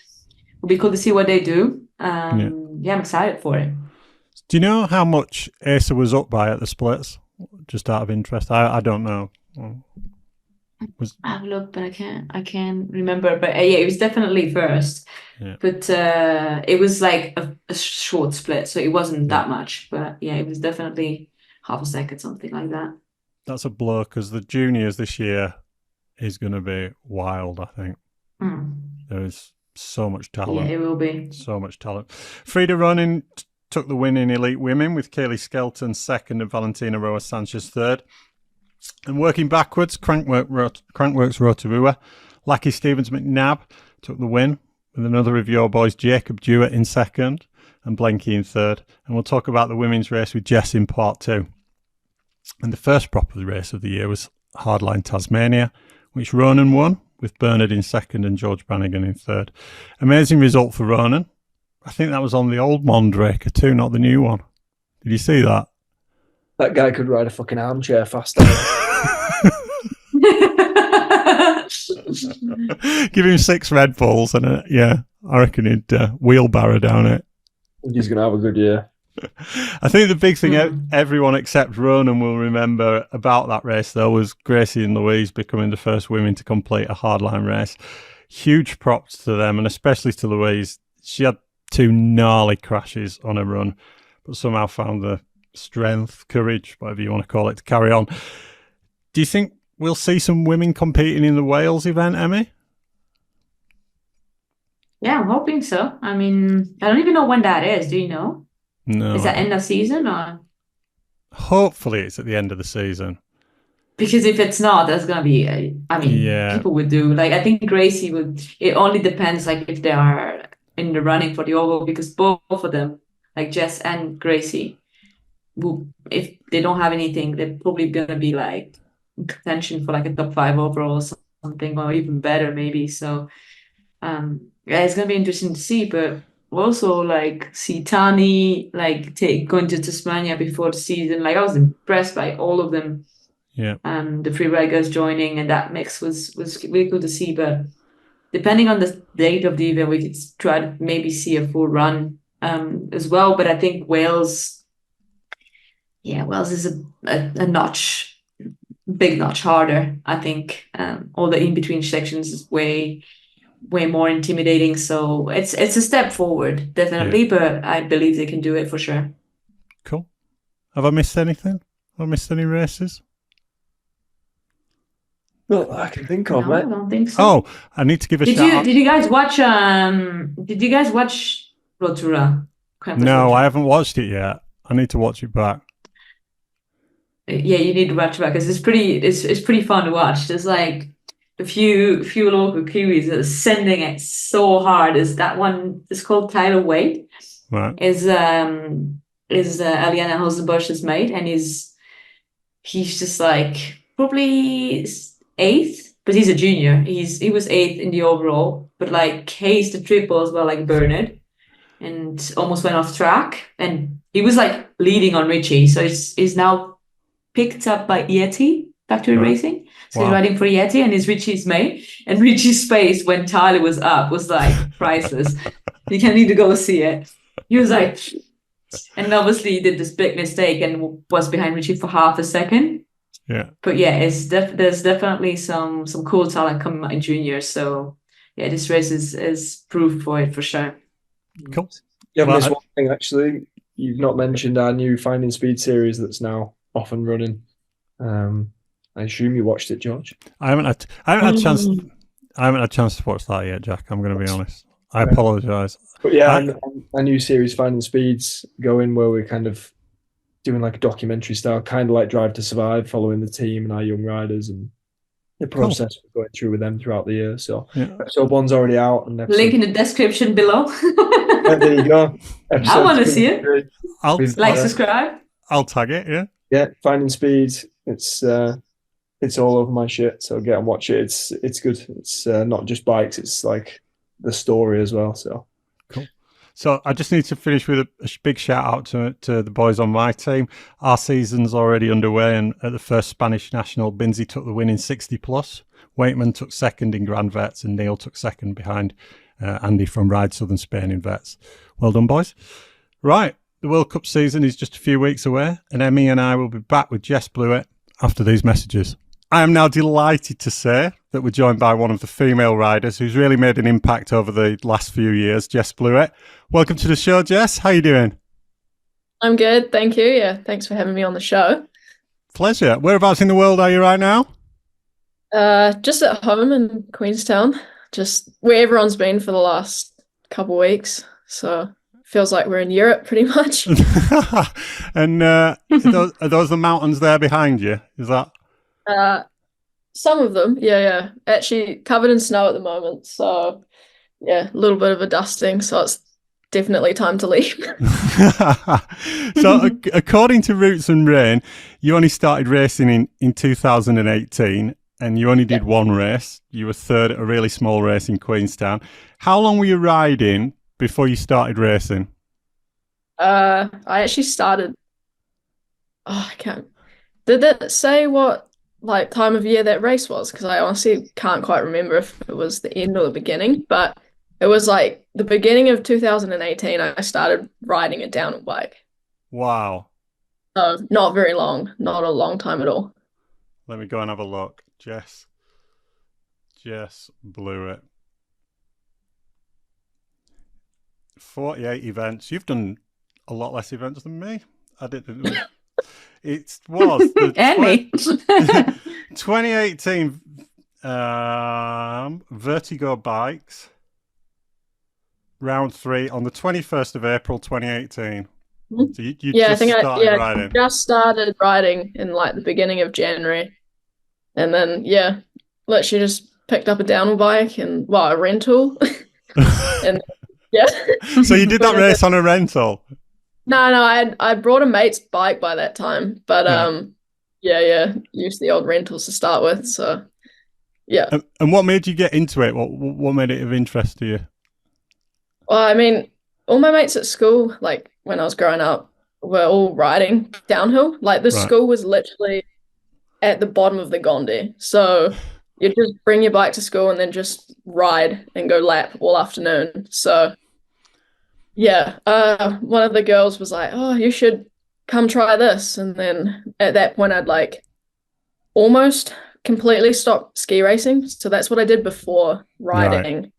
Speaker 3: it'll be cool to see what they do. I'm excited for it.
Speaker 2: Do you know how much Asa was up by at the splits? Just out of interest, I don't know.
Speaker 3: I've looked, but I can't remember. But yeah, it was definitely first.
Speaker 2: Yeah.
Speaker 3: But it was like a short split, so it wasn't that much. But yeah, it was definitely half a second, something like that.
Speaker 2: That's a blow, because the juniors this year is going to be wild, I think. There is so much talent.
Speaker 3: Yeah, it will be.
Speaker 2: So much talent. Frida Ronin took the win in Elite Women with Kaylee Skelton second and Valentina Roa Sanchez third. And working backwards, Crankworks Rotorua, Lackey Stevens McNabb took the win with another of your boys, Jacob Dewitt in second and Blenky in third. And we'll talk about the women's race with Jess in part 2. And the first proper race of the year was Hardline Tasmania, which Ronan won with Bernard in second and George Brannigan in third. Amazing result for Ronan. I think that was on the old Mondraker too, not the new one. Did you see that?
Speaker 4: That guy could ride a fucking armchair faster.
Speaker 2: Give him 6 Red Bulls and I reckon he'd wheelbarrow down it.
Speaker 4: He's going to have a good year.
Speaker 2: I think the big thing everyone except Ronan will remember about that race, though, was Gracie and Louise becoming the first women to complete a hardline race. Huge props to them, and especially to Louise. She had 2 gnarly crashes on a run, but somehow found the strength, courage, whatever you want to call it, to carry on. Do you think we'll see some women competing in the Wales event, Emmy?
Speaker 3: Yeah, I'm hoping so. I mean, I don't even know when that is. Do you know?
Speaker 2: No.
Speaker 3: Is that end of season or?
Speaker 2: Hopefully it's at the end of the season.
Speaker 3: Because if it's not, that's going to be, people would do. Like, I think Gracie would, it only depends, like, if they are in the running for the oval, because both of them, like Jess and Gracie, will, if they don't have anything, they're probably going to be, like, in contention for like a top 5 overall or something, or even better maybe. So yeah, it's gonna be interesting to see. But also like see Tani like going to Tasmania before the season. Like I was impressed by all of them.
Speaker 2: Yeah.
Speaker 3: The freeride guys joining, and that mix was really cool to see. But depending on the date of the event, we could try to maybe see a full run as well. But I think Wales is a big notch harder. I think all the in between sections is way more intimidating. So it's a step forward, definitely. But I believe they can do it for sure.
Speaker 2: Cool. Have I missed anything? Have I missed any races?
Speaker 4: Well, I can think of,
Speaker 3: No,
Speaker 4: mate.
Speaker 3: I don't think so.
Speaker 2: Oh, I need to give a shout out.
Speaker 3: Did you guys watch Rotura?
Speaker 2: No, I haven't watched it yet. I need to watch it back.
Speaker 3: Yeah, you need to watch it back because it's pretty fun to watch. There's like a few local Kiwis that are sending it so hard. Is that one? It's called Tyler Wade.
Speaker 2: Right.
Speaker 3: Is Eliana Hosenbusch's mate, and he's just like probably 8th, but he's a junior. He was 8th in the overall, but like cased the triple as well, like Bernard, and almost went off track. And he was like leading on Richie, so he's now picked up by Yeti Factory Racing. So he's riding for Yeti, and he's Richie's mate. And Richie's face when Tyler was up was like priceless. You can need to go see it. He was like, and obviously he did this big mistake and was behind Richie for half a second.
Speaker 2: Yeah.
Speaker 3: But yeah, there's definitely some cool talent coming out in juniors. So yeah, this race is proof for it for sure.
Speaker 2: Cool.
Speaker 4: Yeah, there's one thing actually. You've not mentioned our new Finding Speed series that's now off and running. I assume you watched it, George.
Speaker 2: I haven't had a chance to watch that yet, Jack. I'm going to be honest. I apologise.
Speaker 4: But yeah, our new series Finding Speeds going where we're kind of doing like a documentary style, kind of like Drive to Survive, following the team and our young riders and the process we're going through with them throughout the year. So episode 1's already out. And
Speaker 3: link in the description below.
Speaker 4: There you go.
Speaker 3: I want to see it. Subscribe.
Speaker 2: I'll tag it. Yeah.
Speaker 4: Yeah, Finding Speed. It's all over my shit. So get and watch it. It's good. It's not just bikes. It's like the story as well. So
Speaker 2: cool. So I just need to finish with a big shout out to the boys on my team. Our season's already underway, and at the first Spanish National, Binzi took the win in 60 plus. Waitman took second in Grand Vets, and Neil took second behind Andy from Ride Southern Spain in Vets. Well done, boys. Right. The World Cup season is just a few weeks away, and Emmy and I will be back with Jess Blewitt after these messages. I am now delighted to say that we're joined by one of the female riders who's really made an impact over the last few years, Jess Blewitt. Welcome to the show, Jess. How are you doing?
Speaker 5: I'm good, thank you. Yeah, thanks for having me on the show.
Speaker 2: Pleasure. Whereabouts in the world are you right now?
Speaker 5: Just at home in Queenstown, just where everyone's been for the last couple of weeks. So feels like we're in Europe pretty much.
Speaker 2: And are those the mountains there behind you? Is that?
Speaker 5: Some of them, yeah. Actually covered in snow at the moment. So yeah, a little bit of a dusting. So it's definitely time to leave.
Speaker 2: So according to Roots and Rain, you only started racing in 2018 and you only did one race. You were third at a really small race in Queenstown. How long were you riding before you started racing?
Speaker 5: I actually started. Oh, I can't. Did it say what like time of year that race was? Because I honestly can't quite remember if it was the end or the beginning. But it was like the beginning of 2018. I started riding a downhill bike.
Speaker 2: Wow.
Speaker 5: So not very long. Not a long time at all.
Speaker 2: Let me go and have a look. Jess Blewitt. 48 events. You've done a lot less events than me. I didn't. It was the
Speaker 3: Emmy.
Speaker 2: 2018 Vertigo Bikes round 3 on the 21st of April 2018. So you just started riding.
Speaker 5: Just started riding in like the beginning of January, and then literally just picked up a downhill bike and a rental. And yeah.
Speaker 2: So you did that race on a rental?
Speaker 5: No, I brought a mate's bike by that time, but yeah. Use the old rentals to start with. So yeah.
Speaker 2: And what made you get into it? What made it of interest to you?
Speaker 5: Well, I mean, all my mates at school, like when I was growing up, were all riding downhill. Like the
Speaker 2: Right.
Speaker 5: school was literally at the bottom of the Gondi. So you just bring your bike to school and then just ride and go lap all afternoon. So yeah, one of the girls was like, "Oh, you should come try this." And then at that point, I'd like almost completely stopped ski racing. So that's what I did before riding.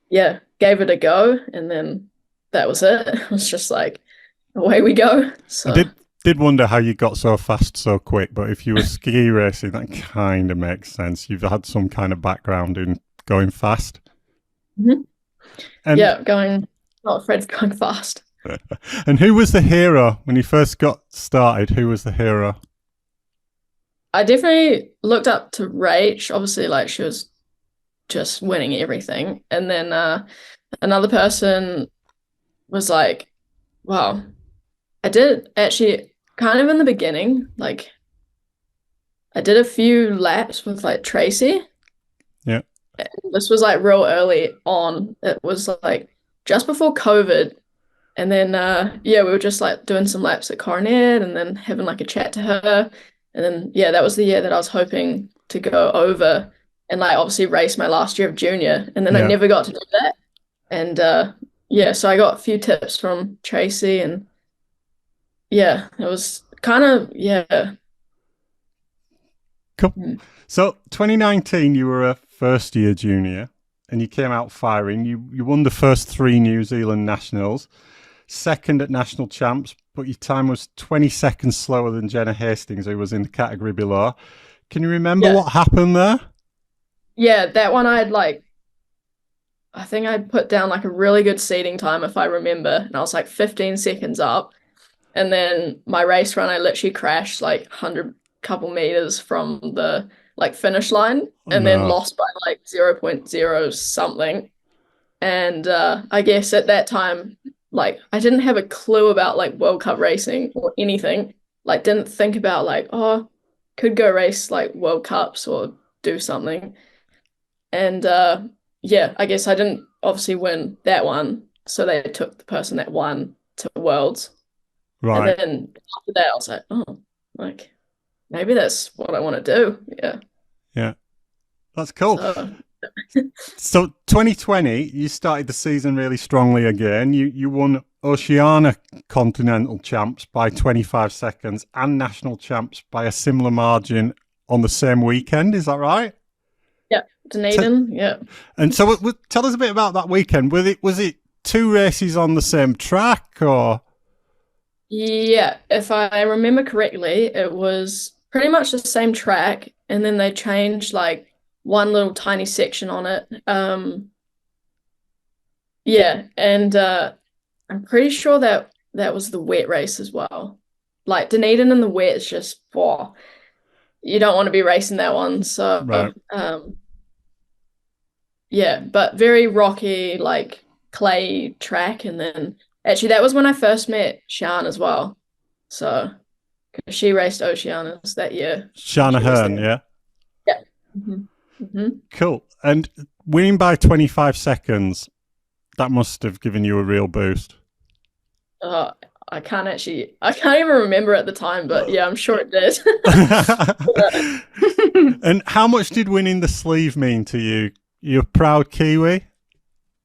Speaker 5: Yeah, gave it a go, and then that was it. It was just like, away we go. So
Speaker 2: I did wonder how you got so fast so quick, but if you were ski racing, that kind of makes sense. You've had some kind of background in going fast.
Speaker 5: Mhm.
Speaker 2: And,
Speaker 5: yeah, not afraid of going fast.
Speaker 2: And who was the hero when you first got started? Who was the hero?
Speaker 5: I definitely looked up to Rach. Obviously, like she was just winning everything. And then another person was like, wow, I did actually kind of in the beginning, like I did a few laps with like Tracy.
Speaker 2: Yeah.
Speaker 5: This was like real early on. It was like just before COVID. And then we were just like doing some laps at Coronet and then having like a chat to her. And then that was the year that I was hoping to go over and like obviously race my last year of junior. And then I never got to do that. And so I got a few tips from Tracy, and it was kind of
Speaker 2: Cool. So 2019, you were a first year junior and you came out firing. You won the first 3 New Zealand nationals, second at national champs, but your time was 20 seconds slower than Jenna Hastings, who was in the category below. Can you remember what happened there?
Speaker 5: Yeah, that one I think I'd put down like a really good seating time if I remember, and I was like 15 seconds up. And then my race run, I literally crashed like 100 couple meters from the like finish line, and then lost by like 0.0 something. And I guess at that time, like I didn't have a clue about like World Cup racing or anything. Like didn't think about like, oh, could go race like World Cups or do something. And I guess I didn't obviously win that one. So they took the person that won to Worlds.
Speaker 2: Right.
Speaker 5: And then after that, I was like, oh, like maybe that's what I want to do. Yeah.
Speaker 2: Yeah. That's cool. So 2020, you started the season really strongly again. You won Oceania Continental Champs by 25 seconds and National Champs by a similar margin on the same weekend. Is that right?
Speaker 5: Yeah, Dunedin. Yeah.
Speaker 2: And so, tell us a bit about that weekend. Was it 2 races on the same track, or?
Speaker 5: Yeah, if I remember correctly, it was pretty much the same track, and then they changed like one little tiny section on it. And I'm pretty sure that was the wet race as well. Like Dunedin in the wet is just, you don't want to be racing that one. So,
Speaker 2: right.
Speaker 5: But very rocky, like clay track. And then actually that was when I first met Sian as well. So she raced Oceanias that year.
Speaker 2: Shana Hearn, yeah?
Speaker 5: Yeah. Mm-hmm. Mm-hmm.
Speaker 2: Cool. And winning by 25 seconds, that must have given you a real boost.
Speaker 5: I can't even remember at the time, but yeah, I'm sure it did.
Speaker 2: And how much did winning the sleeve mean to you? You're a proud Kiwi?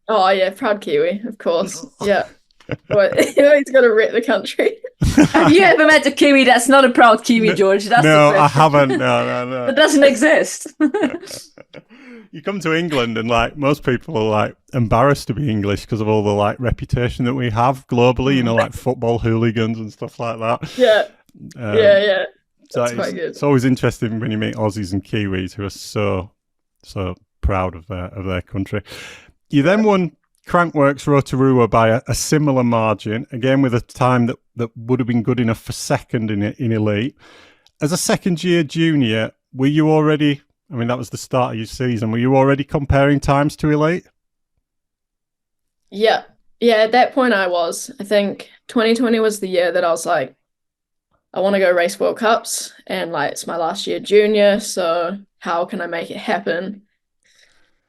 Speaker 5: Oh yeah, proud Kiwi, of course. Yeah. He's got to rep the country.
Speaker 3: Have you ever met a Kiwi that's not a proud Kiwi, George? That's
Speaker 2: no, I haven't. No.
Speaker 3: It doesn't exist.
Speaker 2: You come to England and like most people are like embarrassed to be English because of all the like reputation that we have globally, you know, like football hooligans and stuff like that.
Speaker 5: Yeah. Yeah.
Speaker 2: So
Speaker 5: That's quite good.
Speaker 2: It's always interesting when you meet Aussies and Kiwis who are so proud of their country. You then won Crankworx Rotorua by a similar margin, again with a time that would have been good enough for second in elite. As a second year junior, were you already, I mean, that was the start of your season, were you already comparing times to elite?
Speaker 5: Yeah, at that point I was. I think 2020 was the year that I was like, I want to go race World Cups, and like it's my last year junior, so how can I make it happen?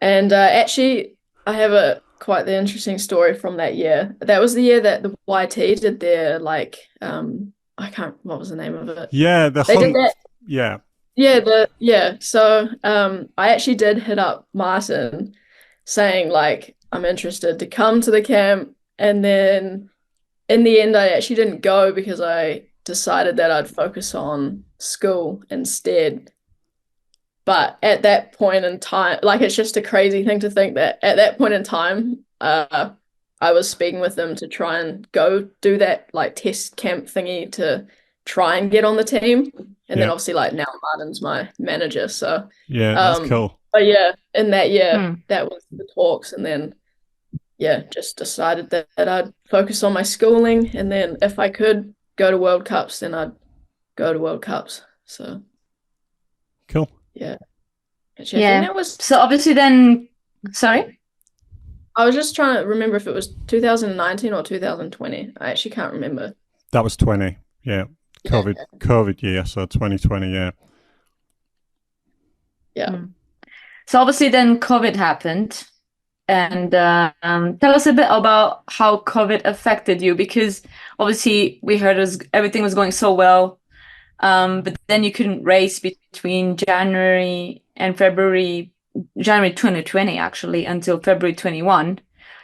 Speaker 5: And actually, I have a quite the interesting story from that year. That was the year that the YT did their like I can't what was the name of it?
Speaker 2: Yeah, the
Speaker 5: They did
Speaker 2: hunt.
Speaker 5: that.
Speaker 2: Yeah.
Speaker 5: Yeah. So I actually did hit up Martin saying like I'm interested to come to the camp, and then in the end I actually didn't go because I decided that I'd focus on school instead. But at that point in time, like it's just a crazy thing to think that at that point in time, I was speaking with them to try and go do that like test camp thingy to try and get on the team. And then obviously like now Martin's my manager. So
Speaker 2: Yeah, that's cool.
Speaker 5: But yeah, in that year, that was the talks, and then just decided that I'd focus on my schooling, and then if I could go to World Cups, then I'd go to World Cups. So
Speaker 2: cool.
Speaker 5: Yeah.
Speaker 3: I think that was so obviously then sorry?
Speaker 5: I was just trying to remember if it was 2019 or 2020. I actually can't remember.
Speaker 2: That was 20. Yeah. COVID year, so 2020, yeah.
Speaker 5: Yeah.
Speaker 3: So obviously then COVID happened. And tell us a bit about how COVID affected you, because obviously we heard everything was going so well. But then you couldn't race between January 2020 actually, until February 21.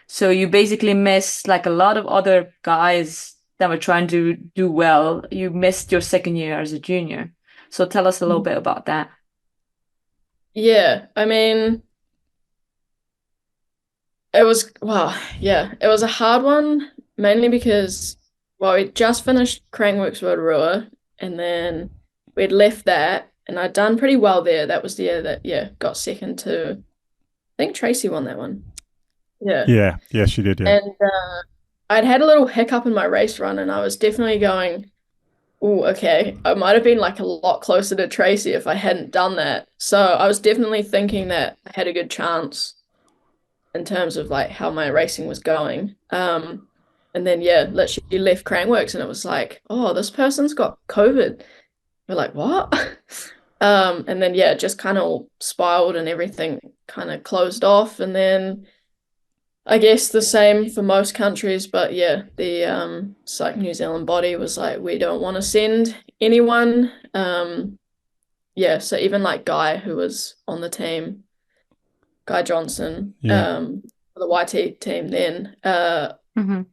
Speaker 3: So you basically missed like a lot of other guys that were trying to do well. You missed your second year as a junior. So tell us a little bit about that.
Speaker 5: Yeah, I mean, it was a hard one, mainly because we just finished Crankworx Rotorua, and then we'd left that, and I'd done pretty well there. That was the year that got second to, I think Tracy won that one.
Speaker 2: Yeah, she did. Yeah,
Speaker 5: and I'd had a little hiccup in my race run, and I was definitely going, oh, okay, I might have been like a lot closer to Tracy if I hadn't done that. So I was definitely thinking that I had a good chance in terms of like how my racing was going. And then literally left Crankworx, and it was like, oh, this person's got COVID. We're like, what? And then just kind of spiraled, and everything kind of closed off. And then I guess the same for most countries, but the Cycling New Zealand body was like, we don't want to send anyone. So even like Guy, who was on the team, Guy Johnson, for the YT team then, wasn't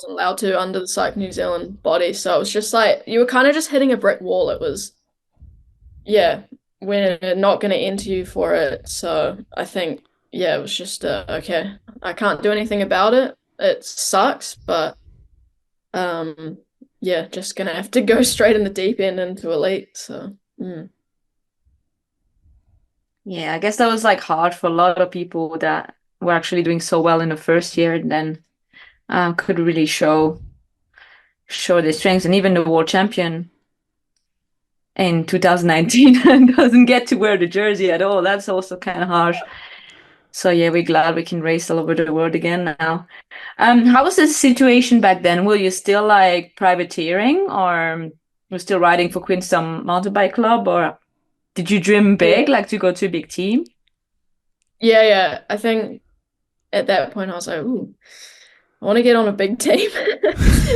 Speaker 5: allowed to under the Cycling New Zealand body. So it was just like, you were kind of just hitting a brick wall. It was, we're not going to enter you for it. So I think, it was just, okay, I can't do anything about it. It sucks, but just going to have to go straight in the deep end into elite. So,
Speaker 3: Yeah, I guess that was like hard for a lot of people that were actually doing so well in the first year, and then could really show their strengths. And even the world champion in 2019 doesn't get to wear the jersey at all. That's also kind of harsh. So we're glad we can race all over the world again now. How was the situation back then? Were you still like privateering, or were still riding for Queenstown Mountain Bike Club, or did you dream big, like to go to a big team?
Speaker 5: Yeah. I think at that point I was like, ooh, I want to get on a big team.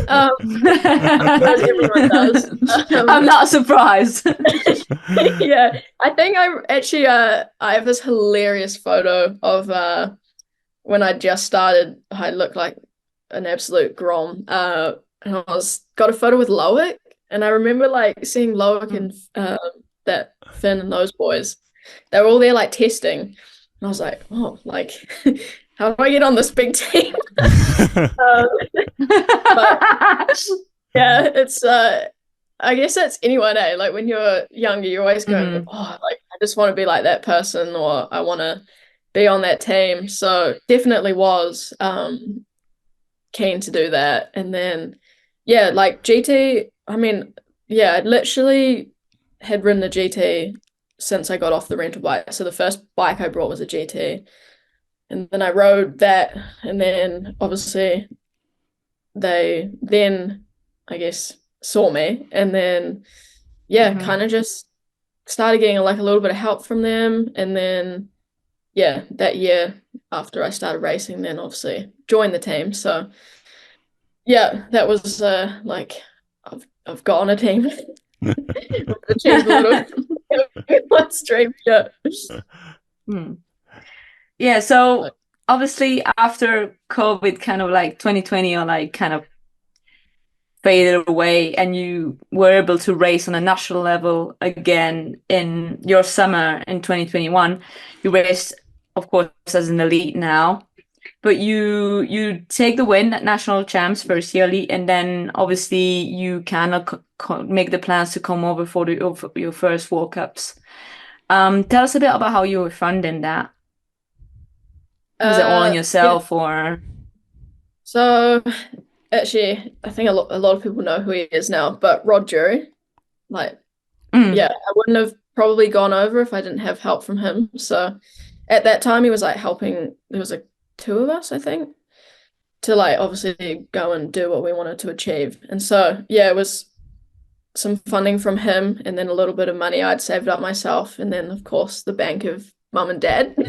Speaker 5: As everyone does.
Speaker 3: I'm not surprised.
Speaker 5: I think I actually I have this hilarious photo of when I just started. I looked like an absolute grom. And I got a photo with Loic, and I remember like seeing Loic and that Finn and those boys. They were all there like testing, and I was like, oh, like how do I get on this big team? But it's I guess that's anyone, eh? Like when you're younger, you're always going, oh, like I just want to be like that person, or I want to be on that team. So definitely was keen to do that. And then like GT, I mean, I literally had ridden a GT since I got off the rental bike. So the first bike I brought was a GT. And then I rode that, and then obviously they then, I guess, saw me, and then kind of just started getting like a little bit of help from them, and then that year after I started racing, then obviously joined the team. So that was like I've got on a team. Achieved a little one stream.
Speaker 3: Yeah, so obviously after COVID kind of like 2020 or like kind of faded away, and you were able to race on a national level again in your summer in 2021. You raced, of course, as an elite now, but you take the win at national champs first year elite, and then obviously you kind of make the plans to come over for your first World Cups. Tell us a bit about how you were funding that. Was it all on yourself or?
Speaker 5: So actually, I think a lot of people know who he is now, but Rod Jury, like, I wouldn't have probably gone over if I didn't have help from him. So at that time, he was like helping. There was like 2 of us, I think, to like obviously go and do what we wanted to achieve. And so it was some funding from him, and then a little bit of money I'd saved up myself, and then of course the bank of mum and dad. We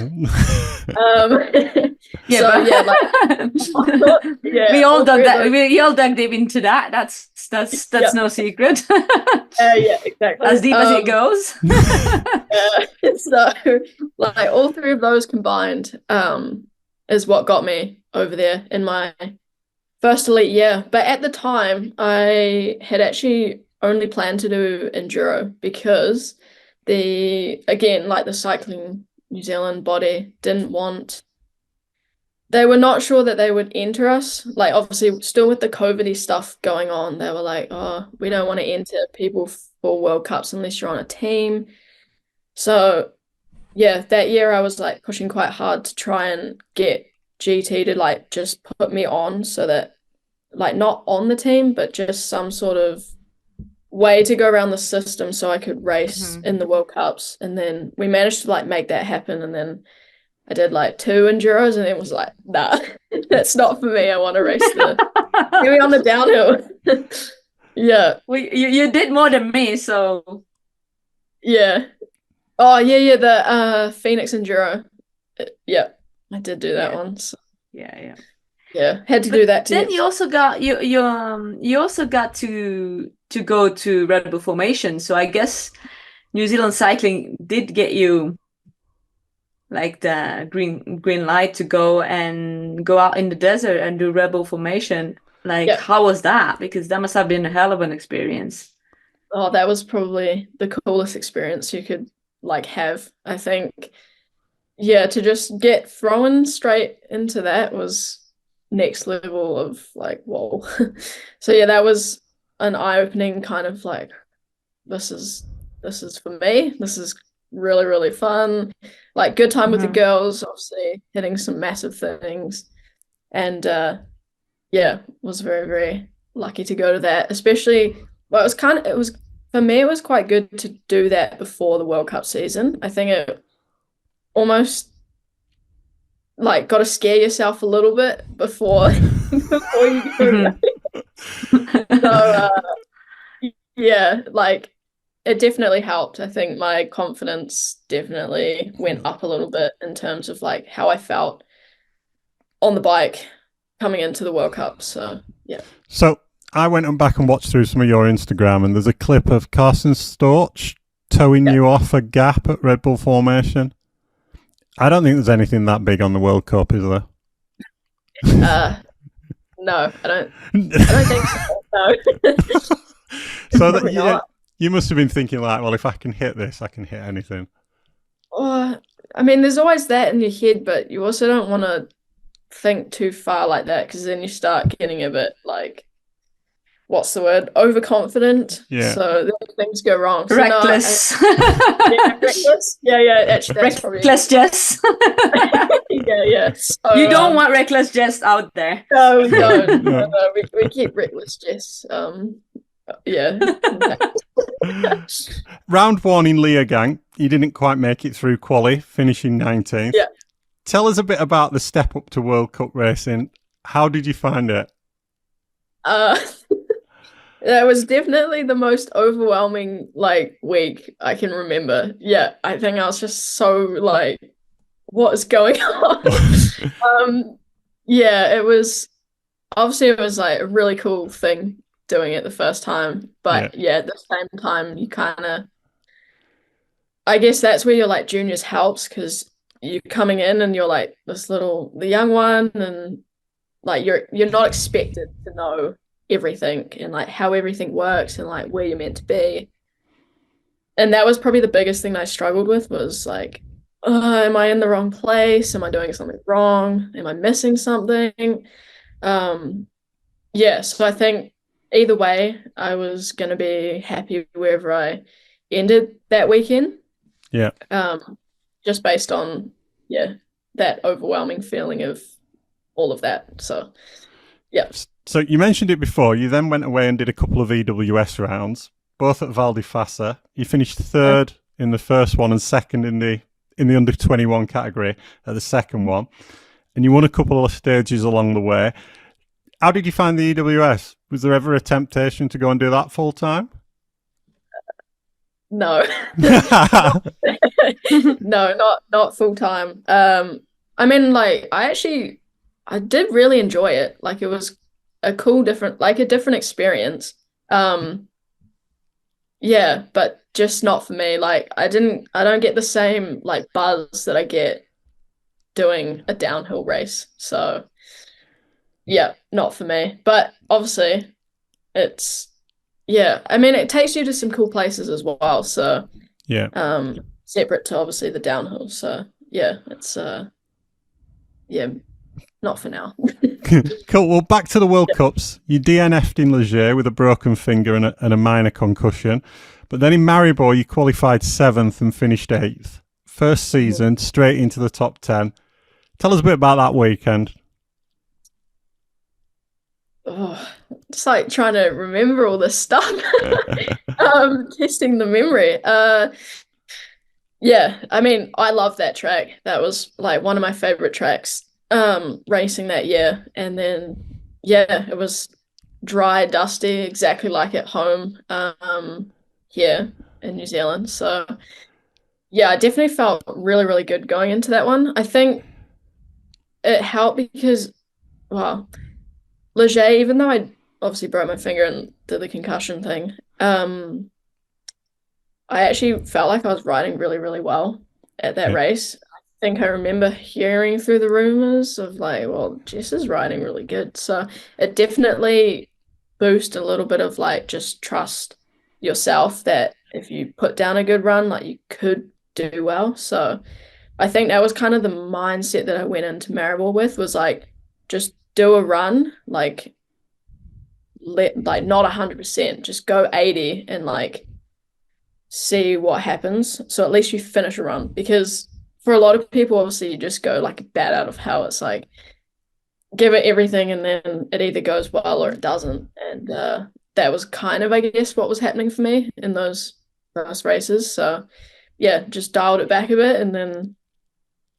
Speaker 5: all dug that. We all dug deep into that. That's no secret. Exactly.
Speaker 3: As deep as it goes.
Speaker 5: So like all 3 of those combined is what got me over there in my first elite year. But at the time, I had actually only planned to do enduro because the Cycling New Zealand body they were not sure that they would enter us. Like obviously still with the COVID-y stuff going on, they were like, oh, we don't want to enter people for World Cups unless you're on a team. So that year I was like pushing quite hard to try and get GT to like just put me on, so that like not on the team, but just some sort of way to go around the system so I could race in the World Cups. And then we managed to like make that happen, and then I did like 2 enduros, and it was like, nah, that's not for me. I want to race maybe on the downhill.
Speaker 3: Well, you did more than me, so
Speaker 5: the Phoenix Enduro. I did do that one. So. Had to do that too.
Speaker 3: Then you also got you also got to go to Red Bull Formation. So I guess New Zealand Cycling did get you like the green light to go out in the desert and do Red Bull Formation. Like how was that? Because that must have been a hell of an experience.
Speaker 5: Oh, that was probably the coolest experience you could like have, I think. To just get thrown straight into that was next level of like, whoa. So that was an eye-opening kind of like, this is for me. This is really, really fun. Like good time with the girls, obviously hitting some massive things. And was very, very lucky to go to that. Especially, well, for me, it was quite good to do that before the World Cup season. I think it almost like got to scare yourself a little bit before you go. So like it definitely helped. I think my confidence definitely went up a little bit in terms of like how I felt on the bike coming into the World Cup. So
Speaker 2: So I went back and watched through some of your Instagram, and there's a clip of Carson Storch towing you off a gap at Red Bull Formation. I don't think there's anything that big on the World Cup, is there?
Speaker 5: No, I don't think so. No.
Speaker 2: So you must have been thinking like, well, if I can hit this, I can hit anything.
Speaker 5: I mean, there's always that in your head, but you also don't want to think too far like that, because then you start getting a bit like, what's the word? Overconfident.
Speaker 2: Yeah.
Speaker 5: So then things go wrong. So
Speaker 3: reckless.
Speaker 5: Reckless. Yeah. Actually, that's
Speaker 3: reckless Jess.
Speaker 5: So,
Speaker 3: you don't want reckless Jess out there.
Speaker 5: No, we don't. No, we keep reckless Jess.
Speaker 2: Round 1 in Leogang, you didn't quite make it through quali, finishing 19th.
Speaker 5: Yeah.
Speaker 2: Tell us a bit about the step up to World Cup racing. How did you find it?
Speaker 5: That was definitely the most overwhelming like week I can remember. Yeah, I think I was just so like, what is going on? Yeah, it was obviously it was like a really cool thing doing it the first time, but yeah, at the same time you kind of, I guess that's where your like juniors helps because you're coming in and you're like the young one, and like you're not expected to know everything and like how everything works and like where you're meant to be. And that was probably the biggest thing I struggled with was like, am I in the wrong place? Am I doing something wrong? Am I missing something? Yeah, so I think either way, I was gonna be happy wherever I ended that weekend.
Speaker 2: Yeah.
Speaker 5: Just based on that overwhelming feeling of all of that. So yeah.
Speaker 2: So you mentioned it before. You then went away and did a couple of EWS rounds, both at Val di Fassa. You finished third in the first one and second in the under 21 category at the second one, and you won a couple of stages along the way. How did you find the EWS? Was there ever a temptation to go and do that full time?
Speaker 5: No. No, not full time. I mean, like I did really enjoy it. Like it was a different experience. Yeah, but just not for me. Like I don't get the same like buzz that I get doing a downhill race. So yeah, not for me. But obviously I mean it takes you to some cool places as well. So separate to obviously the downhill. So yeah, it's not for now.
Speaker 2: Cool. Well, back to the World Cups. You DNF'd in Leger with a broken finger and a minor concussion. But then in Maribor, you qualified 7th and finished 8th. First season, straight into the top 10. Tell us a bit about that weekend.
Speaker 5: Oh, it's like trying to remember all this stuff. Testing the memory. Yeah, I mean, I love that track. That was like one of my favorite tracks racing that year. And then it was dry, dusty, exactly like at home here in New Zealand. So yeah, I definitely felt really, really good going into that one. I think it helped because, well, Leger, even though I obviously broke my finger and did the concussion thing, I actually felt like I was riding really, really well at that race. I think I remember hearing through the rumors of like, well, Jess is riding really good. So it definitely boosted a little bit of like just trust yourself that if you put down a good run, like you could do well. So I think that was kind of the mindset that I went into Maribor with, was like, just do a run, like not 100%, just go 80 and like see what happens. So at least you finish a run, because for a lot of people, obviously you just go like a bat out of hell. It's like give it everything and then it either goes well or it doesn't. And that was kind of, I guess, what was happening for me in those first races. So yeah, just dialed it back a bit and then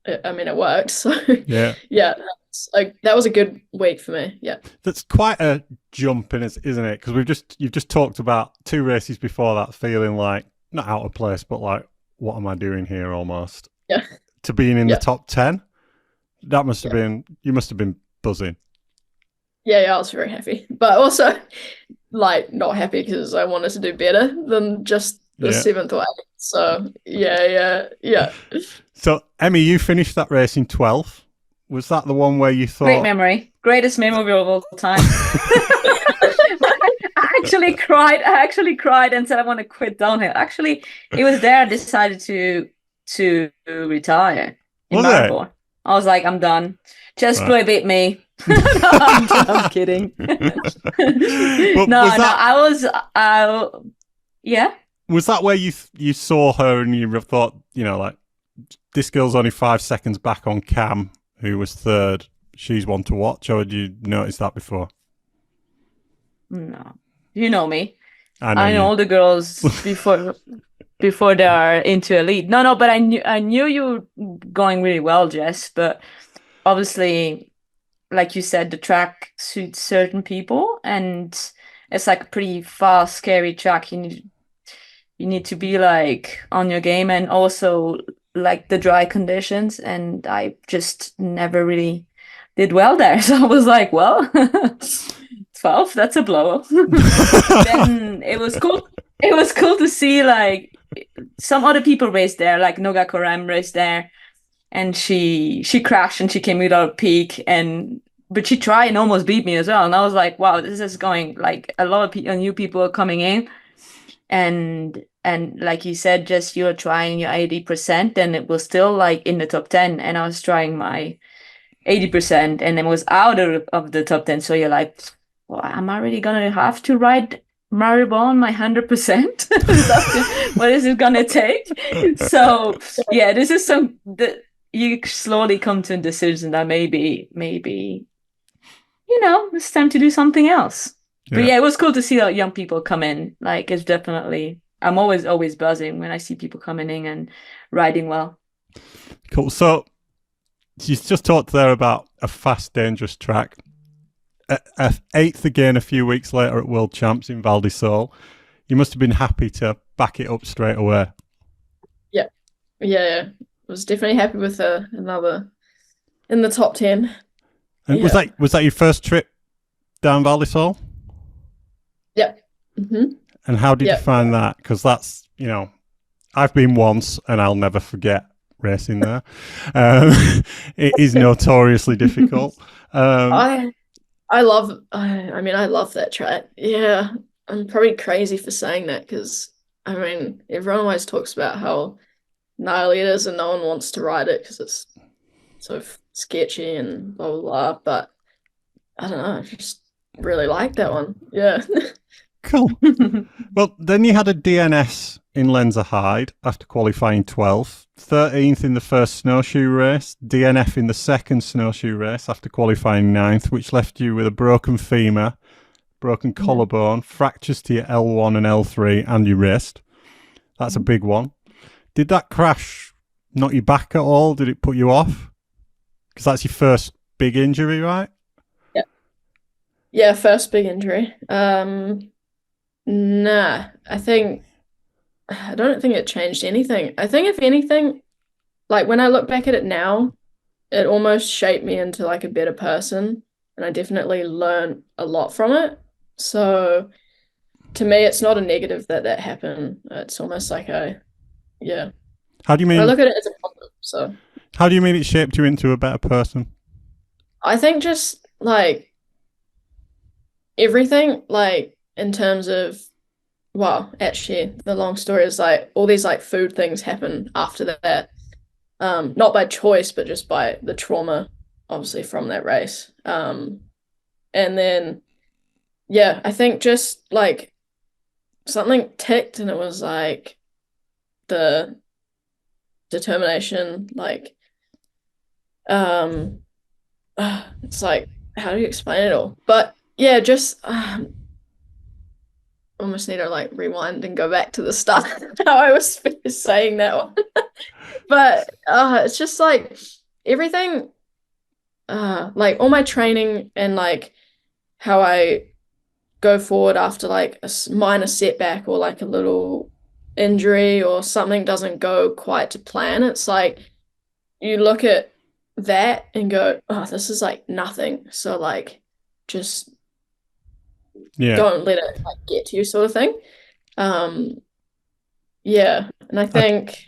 Speaker 5: it worked. So yeah, that was a good week for me. Yeah,
Speaker 2: that's quite a jump in it, isn't it? Because you've just talked about 2 races before that feeling like not out of place, but like, what am I doing here almost?
Speaker 5: Yeah,
Speaker 2: to being in the top 10, that must have been, you must have been buzzing.
Speaker 5: Yeah, I was very happy, but also like not happy because I wanted to do better than just the 7th or 8th. So yeah.
Speaker 2: So Emmy, you finished that race in 12th. Was that the one where you thought?
Speaker 3: Great memory, greatest memory of all time. I actually cried and said I want to quit downhill. Actually, it was there I decided to retire in Maribor. I was like, I'm done. Jess Blewitt beat me. No, I'm kidding. Yeah.
Speaker 2: Was that where you saw her and you thought, like, this girl's only 5 seconds back on Cam, who was 3rd. She's one to watch, or had you noticed that before?
Speaker 3: No, you know me.
Speaker 2: I
Speaker 3: know all the girls before they are into elite. No, but I knew you were going really well, Jess. But obviously, like you said, the track suits certain people, and it's like a pretty fast, scary track. You need to be like on your game, and also like the dry conditions. And I just never really did well there. So I was like, well, 12, that's a blow. Then it was cool. It was cool to see like some other people race there, like Noga Koram raced there, and she crashed and she came without a peak, but she tried and almost beat me as well. And I was like, wow, this is going like a lot of new people are coming in, and like you said, just you're trying your 80%, and it was still like in the top 10, and I was trying my 80% and then was out of the top 10. So you're like, well, am I really gonna have to ride Maribon my 100%? What is it gonna take? So yeah, this is you slowly come to a decision that maybe it's time to do something else. But yeah, it was cool to see young people come in. Like, it's definitely, I'm always buzzing when I see people coming in and riding well.
Speaker 2: Cool. So you just talked there about a fast, dangerous track. Eighth again a few weeks later at World Champs in Val di Sole. You must have been happy to back it up straight away.
Speaker 5: Yeah. Was definitely happy with another in the top 10.
Speaker 2: And was that your first trip down Val di Sole?
Speaker 5: Yep. Mm-hmm.
Speaker 2: And how did you find that? Because that's, I've been once and I'll never forget racing there. It is notoriously difficult.
Speaker 5: I love that track. Yeah, I'm probably crazy for saying that because, everyone always talks about how gnarly it is and no one wants to ride it because it's sort of sketchy and blah, blah, blah. But I don't know, I just really like that one. Yeah.
Speaker 2: Cool. Well, then you had a DNS in Lenzerheide after qualifying 12th, 13th in the first snowshoe race, DNF in the second snowshoe race after qualifying 9th, which left you with a broken femur, broken collarbone, fractures to your L1 and L3 and your wrist. That's a big one. Did that crash knock you back at all? Did it put you off? Because that's your first big injury, right?
Speaker 5: Yeah, first big injury. Nah, I don't think it changed anything. I think if anything, like when I look back at it now, it almost shaped me into like a better person, and I definitely learned a lot from it. So to me, it's not a negative that happened. It's almost like
Speaker 2: How do you mean?
Speaker 5: I look at it as a positive. So
Speaker 2: how do you mean it shaped you into a better person?
Speaker 5: I think just like everything, like in terms of, well, actually, the long story is like all these like food things happen after that. Not by choice, but just by the trauma, obviously, from that race. And then, yeah, I think just like something ticked, and it was like the determination, like, it's like, how do you explain it all? But yeah, just almost need to like rewind and go back to the start how I was saying that one. But it's just like everything, like all my training and like how I go forward after like a minor setback or like a little injury or something doesn't go quite to plan. It's like you look at that and go, oh, this is like nothing. So like just don't let it like get to you, sort of thing. Yeah, and I think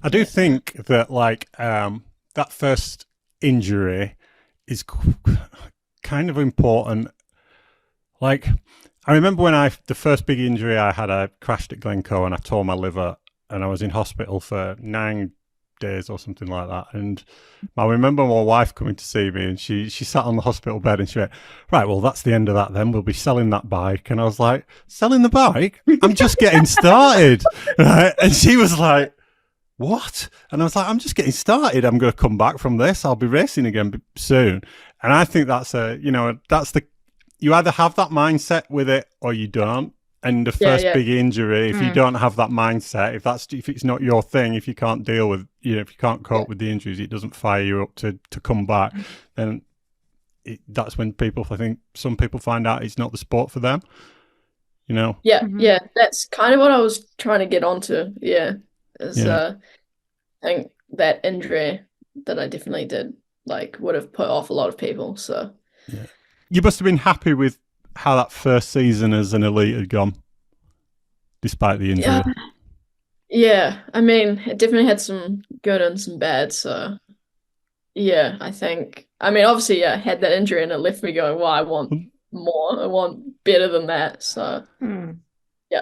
Speaker 2: I do think that like that first injury is kind of important. Like I remember when the first big injury I had, I crashed at Glencoe and I tore my liver and I was in hospital for 9 days or something like that. And I remember my wife coming to see me and she sat on the hospital bed and she went, right, well, that's the end of that then. We'll be selling that bike. And I was like, selling the bike? I'm just getting started. Right? And she was like, what? And I was like, I'm just getting started. I'm going to come back from this. I'll be racing again soon. And I think that's you either have that mindset with it or you don't. And the first big injury, if you don't have that mindset, if it's not your thing, if you can't deal with, if you can't cope with the injuries, it doesn't fire you up to come back, then that's when I think some people find out it's not the sport for them. You know.
Speaker 5: Yeah, yeah, that's kind of what I was trying to get onto. Yeah, I think that injury that I definitely did would have put off a lot of people. So
Speaker 2: yeah, you must have been happy with how that first season as an elite had gone, despite the injury.
Speaker 5: Yeah, I mean, it definitely had some good and some bad. So yeah, obviously, I had that injury and it left me going, well, I want more. I want better than that. So yeah.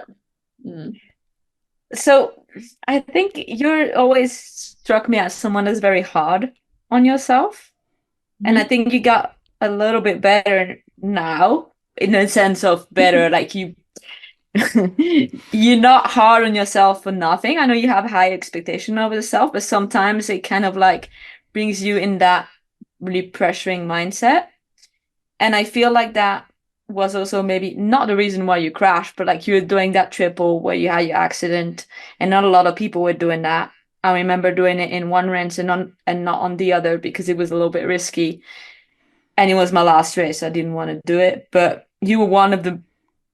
Speaker 3: So I think you're always struck me as someone that's very hard on yourself. And I think you got a little bit better now, in a sense of better, like you're not hard on yourself for nothing. I know you have high expectation of yourself, but sometimes it kind of brings you in that really pressuring mindset. And I feel like that was also maybe not the reason why you crashed, but you were doing that triple where you had your accident, and not a lot of people were doing that. I remember doing it in one race and not on the other because it was a little bit risky. And it was my last race. I didn't want to do it. But you were one of the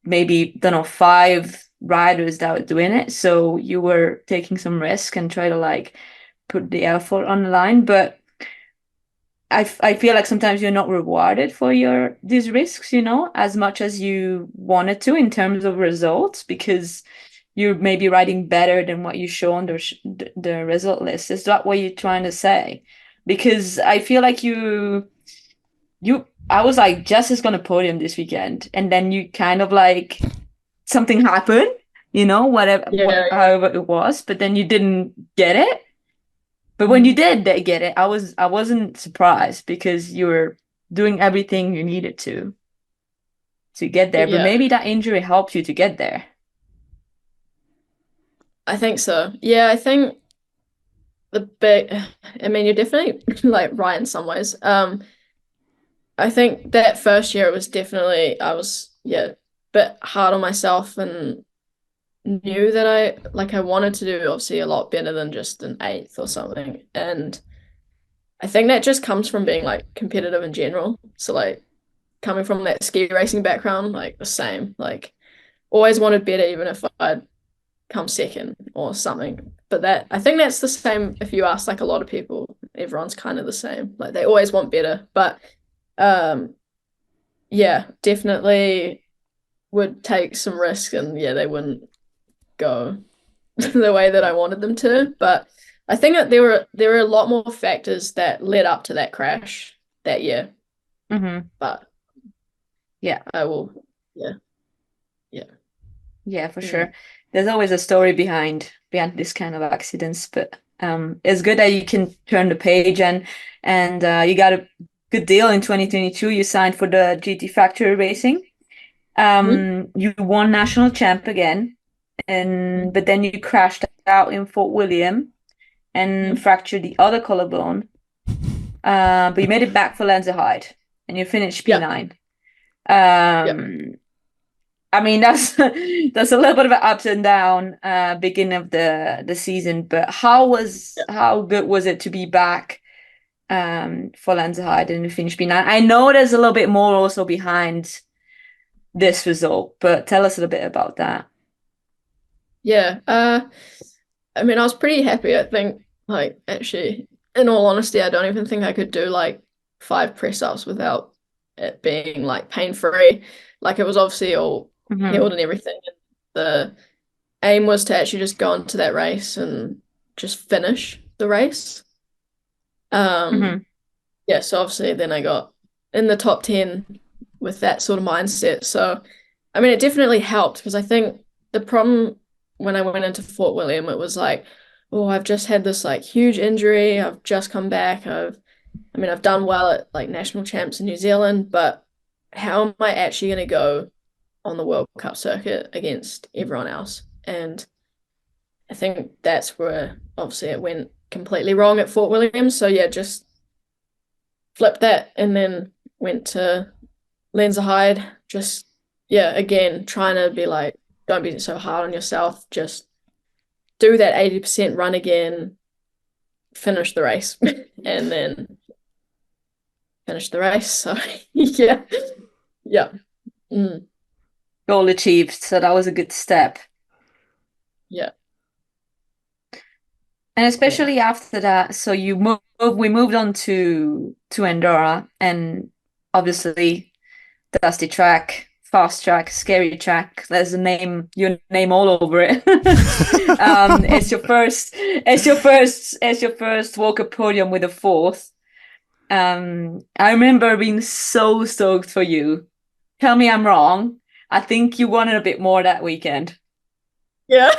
Speaker 3: maybe, 5 riders that were doing it. So you were taking some risk and try to put the effort on the line. But I feel like sometimes you're not rewarded for these risks, as much as you wanted to in terms of results, because you're maybe riding better than what you show on the result list. Is that what you're trying to say? Because I feel like I was like, Jess is going to podium this weekend. And then you kind of something happened, however it was, but then you didn't get it. But when you did get it, I wasn't surprised because you were doing everything you needed to get there. But maybe that injury helped you to get there.
Speaker 5: I think so. Yeah, I think you're definitely right in some ways. I think that first year it was definitely, I was a bit hard on myself and knew that I wanted to do obviously a lot better than just an 8th or something. And I think that just comes from being competitive in general. So coming from that ski racing background, the same, always wanted better even if I'd come second or something. But I think that's the same if you ask a lot of people. Everyone's kind of the same. They always want better. But definitely would take some risk, and they wouldn't go the way that I wanted them to. But I think that there were a lot more factors that led up to that crash that year. But I will
Speaker 3: for sure. There's always a story behind this kind of accidents, but it's good that you can turn the page and you got a good deal in 2022. You signed for the GT Factory Racing. You won national champ again, but then you crashed out in Fort William and fractured the other collarbone. But you made it back for Lenzerheide and you finished P9. I mean, that's a little bit of an up and down beginning of the season, but how good was it to be back for Lenzerheide and finish P9? I know there's a little bit more also behind this result, but tell us a little bit about that.
Speaker 5: Yeah, I was pretty happy. I think, actually, in all honesty, I don't even think I could do 5 press-ups without it being pain-free. It was obviously all healed and everything. The aim was to actually just go into that race and just finish the race. So obviously then I got in the top 10 with that sort of mindset. So it definitely helped, because I think the problem when I went into Fort William, it was I've just had this huge injury, I've just come back, I've done well at national champs in New Zealand, but how am I actually going to go on the World Cup circuit against everyone else? And I think that's where obviously it went completely wrong at Fort William. So just flipped that and then went to Lenzerheide. Again, trying to be don't be so hard on yourself. Just do that 80% run again, finish the race, and then finished the race. So yeah.
Speaker 3: Goal achieved. So that was a good step.
Speaker 5: Yeah.
Speaker 3: And especially after that, so we moved on to Andorra, and obviously dusty track, fast track, scary track. There's your name all over it. It's your first Walker podium with a fourth. I remember being so stoked for you. Tell me I'm wrong. I think you wanted a bit more that weekend.
Speaker 5: Yeah.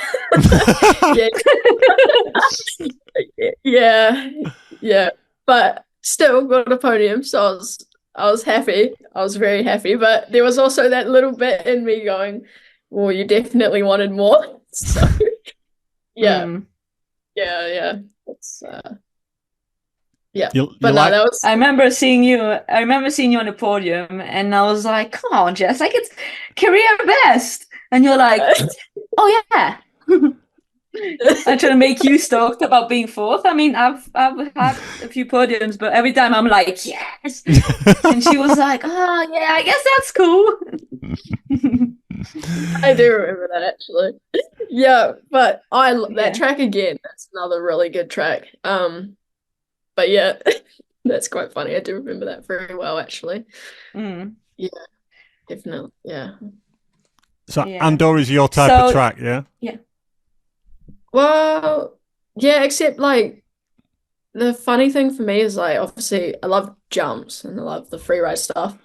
Speaker 5: Yeah. But still got a podium, so I was happy. I was very happy. But there was also that little bit in me going, well, you definitely wanted more. So yeah. It's yeah. But no, that was
Speaker 3: I remember seeing you on the podium, and I was like, come on, Jess, like it's career best. And you're like, oh yeah. I'm trying to make you stoked about being fourth. I mean, I've had a few podiums, but every time I'm like, yes. And she was like, oh yeah, I guess that's cool.
Speaker 5: I do remember that actually. Yeah, but that track again. That's another really good track. But yeah, that's quite funny. I do remember that very well actually. Yeah, definitely. Yeah.
Speaker 2: So Andorra is your type of track, yeah?
Speaker 5: Yeah. Well, yeah, except like the funny thing for me is like obviously I love jumps and I love the free ride stuff.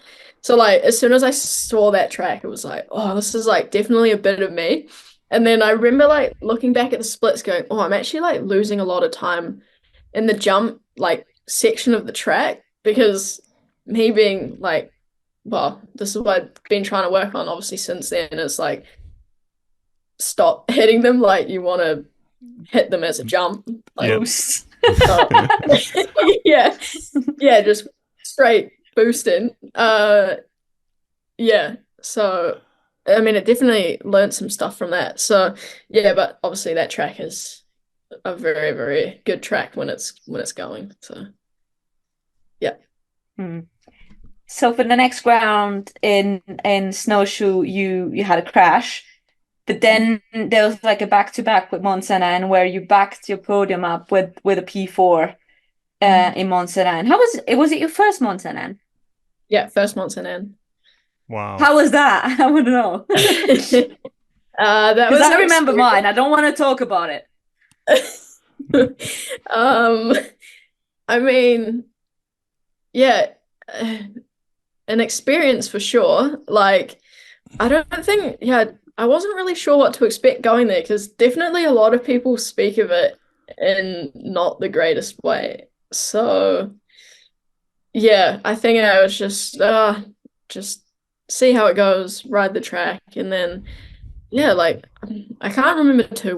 Speaker 5: So like as soon as I saw that track, it was like, oh, this is like definitely a bit of me. And then I remember like looking back at the splits going, oh, I'm actually like losing a lot of time in the jump like section of the track, because me being like, well, this is what I've been trying to work on obviously since then, is like stop hitting them like you want to hit them as a jump, like boost. Yeah, just straight boosting. Yeah, so I mean it definitely learned some stuff from that. So yeah, but obviously that track is a very, very good track when it's going. So yeah.
Speaker 3: So for the next round in snowshoe, you had a crash, but then there was like a back-to-back with Mont Saint-Anne where you backed your podium up with a P4 in Mont Saint-Anne. How was it? Was it your first Mont Saint-Anne?
Speaker 5: Yeah, first Mont Saint-Anne.
Speaker 2: Wow.
Speaker 3: How was that? I want to know.
Speaker 5: That was
Speaker 3: I remember mine. I don't want to talk about it.
Speaker 5: I mean, yeah, an experience for sure. Like, I don't think, I wasn't really sure what to expect going there, because definitely a lot of people speak of it in not the greatest way. So, yeah, I think I was just see how it goes, ride the track, and then, yeah, like, I can't remember too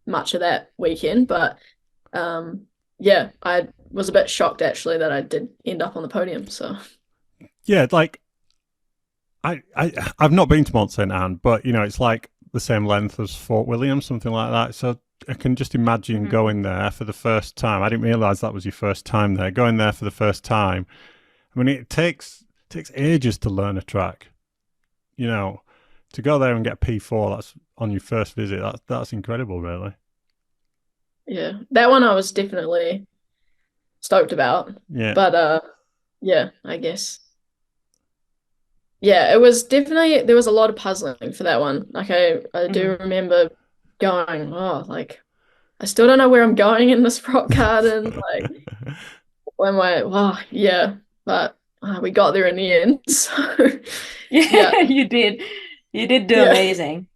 Speaker 5: much of that weekend, but yeah, I was a bit shocked actually that I did end up on the podium. So
Speaker 2: yeah, like I've not been to Mont Saint Anne, but you know it's like the same length as Fort William, something like that. So I can just imagine going there for the first time. I didn't realize that was your first time there. Going there for the first time. I mean, it takes ages to learn a track. You know, to go there and get P4, that's on your first visit. That's incredible, really.
Speaker 5: Yeah, that one I was definitely stoked about.
Speaker 2: Yeah,
Speaker 5: but yeah, I guess. Yeah, it was definitely, there was a lot of puzzling for that one. Like I do remember going, oh, like I still don't know where I'm going in this rock garden. Like wow, yeah, but we got there in the end. So
Speaker 3: yeah, you did do amazing.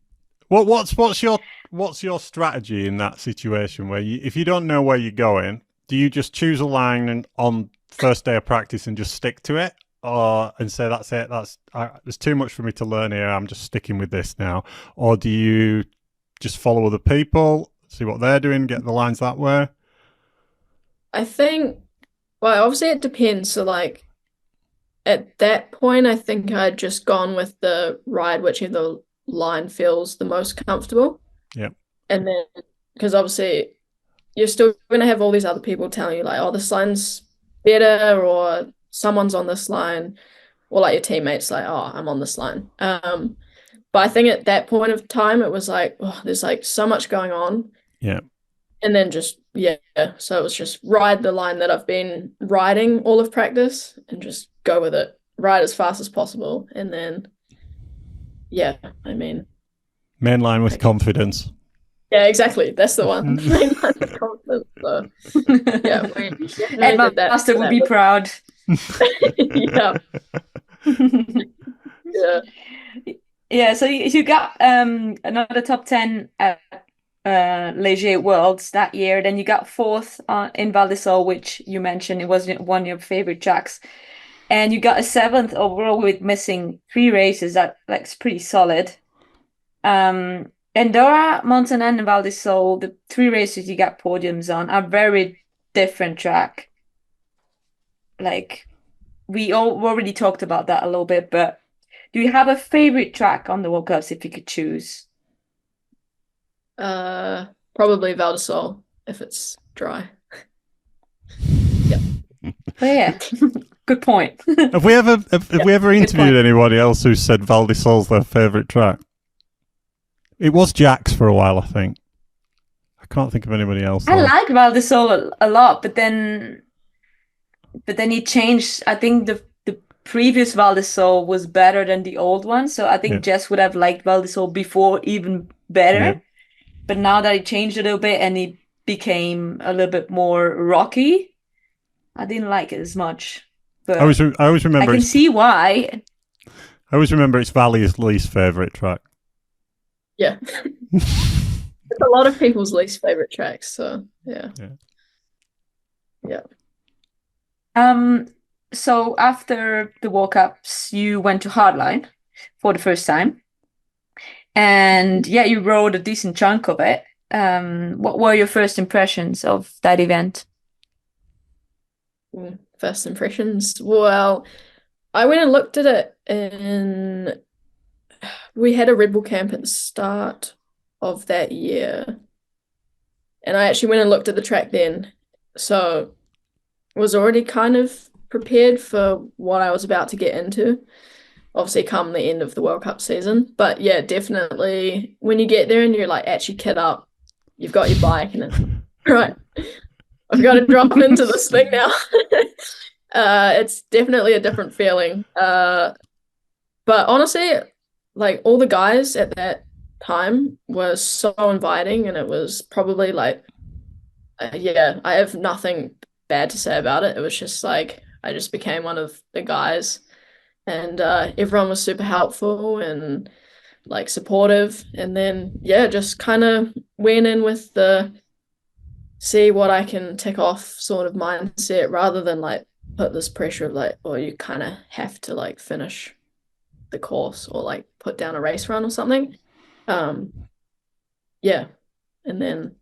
Speaker 2: What's your strategy in that situation where if you don't know where you're going, do you just choose a line and on first day of practice and just stick to it, and say that's it, there's too much for me to learn here, I'm just sticking with this now? Or do you just follow other people, see what they're doing, get the lines that way?
Speaker 5: I think, well, obviously it depends. So like at that point, I think I'd just gone with the ride whichever line feels the most comfortable.
Speaker 2: Yeah.
Speaker 5: And then, because obviously you're still going to have all these other people telling you like, oh, this line's better or someone's on this line, or like your teammates like, oh, I'm on this line. But I think at that point of time, it was like, oh, there's like so much going on.
Speaker 2: Yeah.
Speaker 5: And then just, yeah. So it was just ride the line that I've been riding all of practice and just go with it. Ride as fast as possible. And then, yeah, I mean.
Speaker 2: Main line with confidence.
Speaker 5: Yeah, exactly. That's the one. Main line with confidence. So, yeah.
Speaker 3: Headmaster would be proud.
Speaker 5: Yeah. Yeah.
Speaker 3: Yeah, so you got another top 10 at Leger Worlds that year. Then you got fourth in Val di Sole, which you mentioned it was one of your favorite tracks. And you got a seventh overall with missing 3 races. That's pretty solid. Andorra, Montana, and Val di Sole, the 3 races you got podiums on, are very different track. Like, we already talked about that a little bit, but do you have a favorite track on the World Cups if you could choose?
Speaker 5: Probably Val di Sole if it's dry.
Speaker 3: Yep. Oh yeah, good point.
Speaker 2: Have we ever interviewed anybody else who said Val di Sole's their favourite track? It was Jack's for a while, I think. I can't think of anybody else.
Speaker 3: I like Val di Sole a lot, but then he changed. I think the previous Val di Sole was better than the old one, so I think Jess would have liked Val di Sole before even better. Yeah. But now that he changed a little bit and he became a little bit more rocky, I didn't like it as much. But I always remember. I can see why.
Speaker 2: I always remember it's Valley's least favourite track.
Speaker 5: Yeah. It's a lot of people's least favourite tracks, so yeah.
Speaker 3: So after the World Cups, you went to Hardline for the first time. And yeah, you rode a decent chunk of it. What were your first impressions of that event?
Speaker 5: First impressions? Well, I went and looked at it and we had a Red Bull camp at the start of that year. And I actually went and looked at the track then. So was already kind of prepared for what I was about to get into, obviously come the end of the World Cup season. But yeah, definitely when you get there and you're like actually kit up, you've got your bike and it's right, I've got to drop into this thing now. It's definitely a different feeling. But honestly, like all the guys at that time were so inviting, and it was probably like, I have nothing bad to say about it. It was just like I just became one of the guys, and everyone was super helpful and like supportive. And then just kind of went in with the see what I can tick off sort of mindset, rather than like put this pressure of like, oh, you kind of have to like finish the course or like put down a race run or something. And then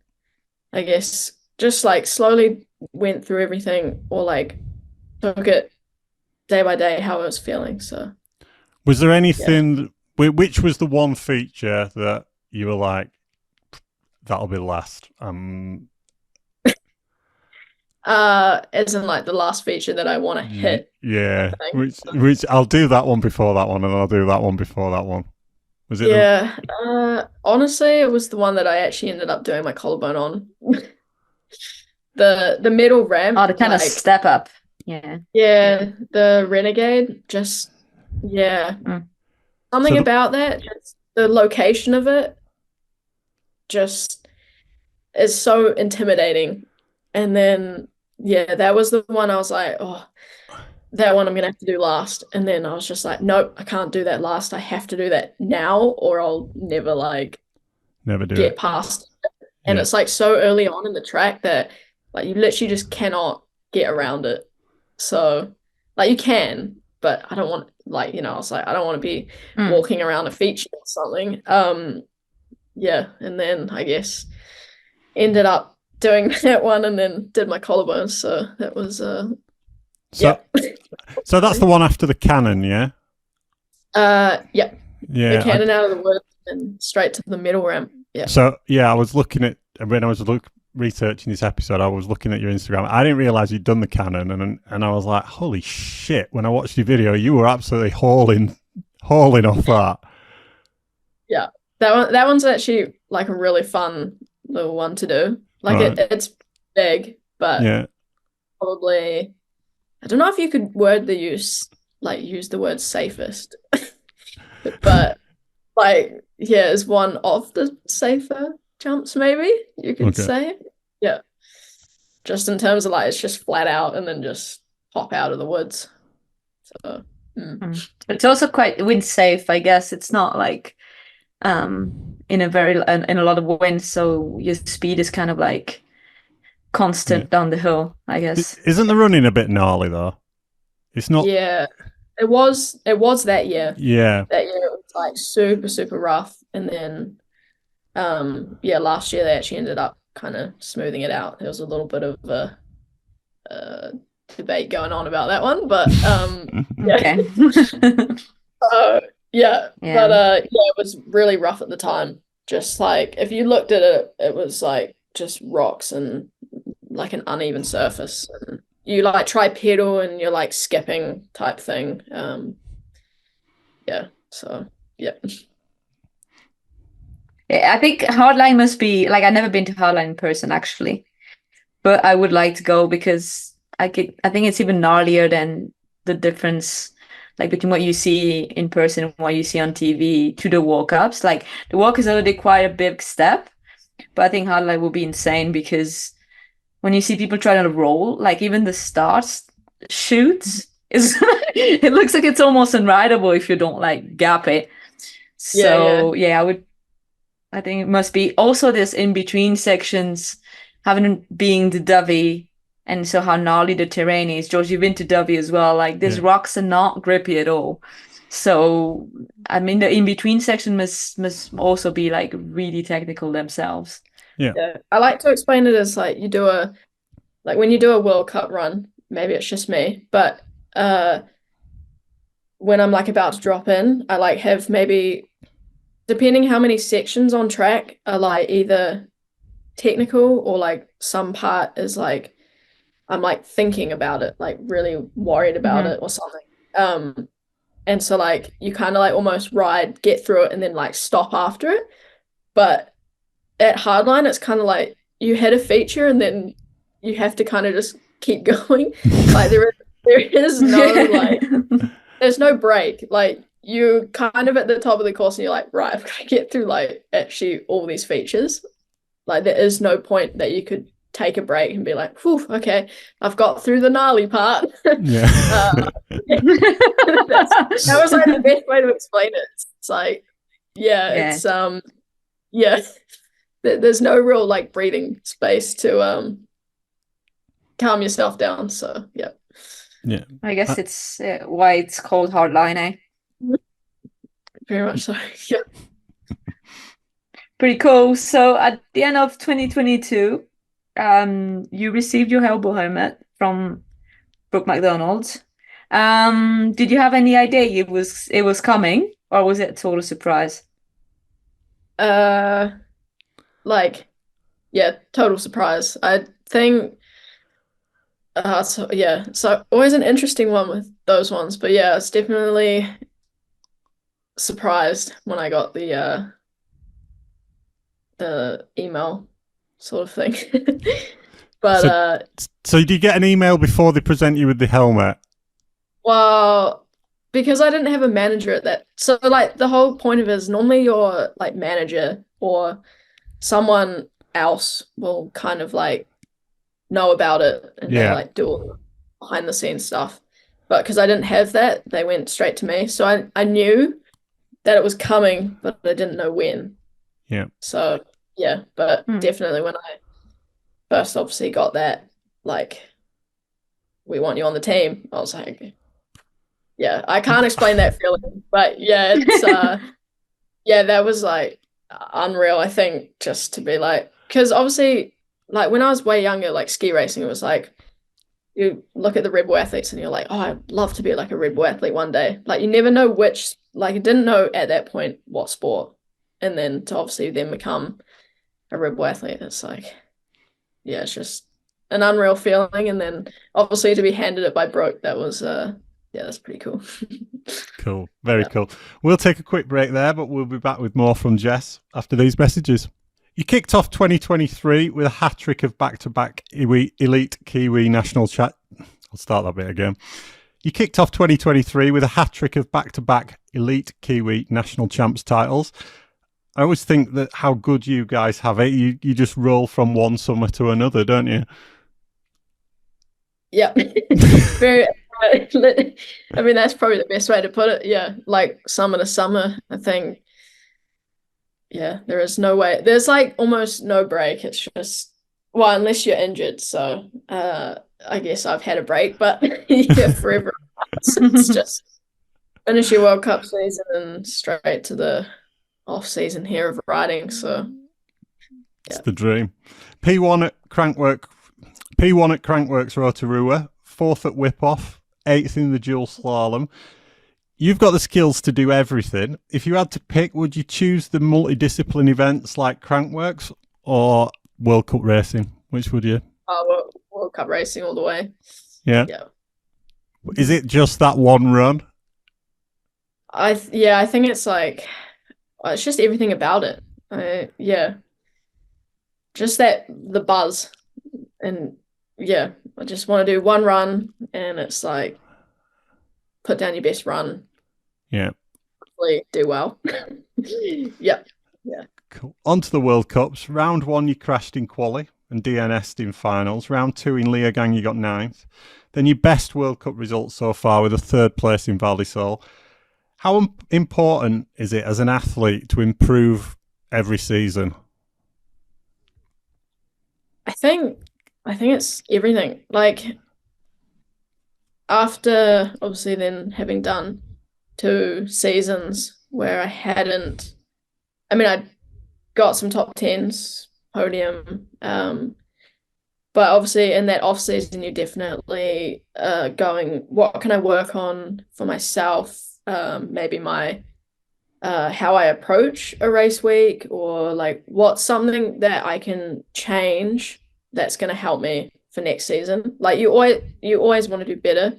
Speaker 5: I guess just like slowly went through everything, or like took it day by day how I was feeling. So
Speaker 2: was there anything which was the one feature that you were like, that'll be last?
Speaker 5: As in like the last feature that I want to hit.
Speaker 2: Yeah. Which I'll do that one before that one, and I'll do that one before that one. Was it?
Speaker 5: Yeah. Honestly, it was the one that I actually ended up doing my collarbone on. The middle ramp.
Speaker 3: Oh, the kind of step up. Yeah.
Speaker 5: Yeah. The Renegade. Just something about that. Just the location of it just is so intimidating. And then that was the one I was like, oh, that one I'm gonna have to do last. And then I was just like, nope, I can't do that last. I have to do that now, or I'll never get past it. And it's like so early on in the track that like you literally just cannot get around it. So like you can, but I don't want I was like, I don't want to be walking around a feature or something. And then I guess ended up doing that one and then did my collarbone. So that was
Speaker 2: So that's the one after the cannon, yeah?
Speaker 5: The cannon out of the woods and straight to the middle ramp. Yeah.
Speaker 2: So I was looking at when I was researching this episode, I was looking at your Instagram. I didn't realize you'd done the Canon, and I was like, holy shit! When I watched your video, you were absolutely hauling off that.
Speaker 5: Yeah, that one's actually like a really fun little one to do. Like
Speaker 2: Right.
Speaker 5: it's big, but
Speaker 2: Yeah.
Speaker 5: probably I don't know if you could use the word safest, but like yeah, is one of the safer jumps maybe you could say. Yeah, just in terms of like it's just flat out and then just pop out of the woods. So
Speaker 3: it's also quite wind safe, I guess. It's not like in a lot of wind, so your speed is kind of like constant down the hill, I guess.
Speaker 2: Isn't the running a bit gnarly though? It's not.
Speaker 5: Yeah, it was that year.
Speaker 2: Yeah.
Speaker 5: That year it was like super, super rough. And then last year they actually ended up kind of smoothing it out. There was a little bit of a debate going on about that one, but
Speaker 3: Okay.
Speaker 5: it was really rough at the time. Just like if you looked at it, it was like just rocks and like an uneven surface. And you like try pedal and you're like skipping type thing.
Speaker 3: I think hardline must be like, I've never been to hardline in person actually, but I would like to go because I think it's even gnarlier than the difference like between what you see in person and what you see on TV to the walk-ups. Like the walk is already quite a big step, but I think hardline will be insane because when you see people trying to roll, like even the starts shoots is it looks like it's almost unrideable if you don't like gap it. So I think it must be also this in between sections, having being the Dovey, and so how gnarly the terrain is. George, you've been to Dovey as well. Like these rocks are not grippy at all. So I mean, the in between section must also be like really technical themselves.
Speaker 5: Yeah, I like to explain it as like when you do a World Cup run. Maybe it's just me, but when I'm like about to drop in, I like have maybe, depending how many sections on track are like either technical or like some part is like I'm like thinking about it, like really worried about it or something. And so like you kind of like almost get through it and then like stop after it. But at hardline, it's kind of like you hit a feature and then you have to kind of just keep going. Like there is no like there's no break. Like you kind of at the top of the course and you're like, right, I've got to get through like actually all these features. Like there is no point that you could take a break and be like, whew, okay, I've got through the gnarly part.
Speaker 2: Yeah.
Speaker 5: That was like the best way to explain it. It's like, it's there's no real like breathing space to calm yourself down. So yeah.
Speaker 3: I guess it's why it's called hardline, eh?
Speaker 5: Very much so. Yeah.
Speaker 3: Pretty cool. So at the end of 2022, you received your elbow helmet from Brooke McDonald's. Did you have any idea it was coming, or was it a total surprise?
Speaker 5: Total surprise. I think so always an interesting one with those ones, but yeah, it's definitely surprised when I got the email sort of thing. But
Speaker 2: so did you get an email before they present you with the helmet?
Speaker 5: Well, because I didn't have a manager at that, so like the whole point of it is normally your like manager or someone else will kind of like know about it and they like do all the behind the scenes stuff. But because I didn't have that, they went straight to me. So I knew that it was coming, but I didn't know when.
Speaker 2: Yeah.
Speaker 5: So yeah, but definitely when I first obviously got that, like, we want you on the team, I was like, yeah, I can't explain that feeling, but yeah, it's that was like unreal. I think just to be like, because obviously, like when I was way younger, like ski racing, it was like you look at the Red Bull athletes and you're like, oh, I'd love to be like a Red Bull athlete one day. Like you never know which, like I didn't know at that point what sport, and then to obviously then become a Red Bull athlete, it's like, yeah, it's just an unreal feeling. And then obviously to be handed it by Brooke, that was that's pretty cool.
Speaker 2: Cool. Very cool. We'll take a quick break there, but we'll be back with more from Jess after these messages. You kicked off 2023 with a hat-trick of back-to-back elite Kiwi national chat. I'll start that bit again. You kicked off 2023 with a hat-trick of back-to-back elite Kiwi national champs titles. I always think that how good you guys have it, you just roll from one summer to another, don't you?
Speaker 5: Yeah. Very. I mean, that's probably the best way to put it. Yeah, like summer to summer, I think. Yeah, there is no way. There's like almost no break. It's just, well, unless you're injured. So I guess I've had a break, but yeah, forever. It's just finish your World Cup season and straight to the off season here of riding. So
Speaker 2: it's the dream. P1 at Crankworks Rotorua, 4th at Whip Off, 8th in the dual slalom. You've got the skills to do everything. If you had to pick, would you choose the multidiscipline events like Crankworks or World Cup racing? Which would you?
Speaker 5: World Cup racing all the way.
Speaker 2: Yeah.
Speaker 5: Yeah.
Speaker 2: Is it just that one run?
Speaker 5: I think it's like, it's just everything about it. Just the buzz, and yeah, I just want to do one run, and it's like put down your best run.
Speaker 2: Yeah.
Speaker 5: Hopefully do well. Yeah.
Speaker 2: Cool. On to the World Cups. Round 1, you crashed in quali and DNS'd in finals. Round 2 in Leogang, you got 9th. Then your best World Cup result so far with a 3rd place in Val di Sole. How important is it as an athlete to improve every season?
Speaker 5: I think it's everything. Like, after obviously then having done 2 seasons where I got some top 10s, podium, but obviously in that off season you're definitely going, what can I work on for myself? Maybe my how I approach a race week, or like what's something that I can change that's going to help me for next season. Like you always want to do better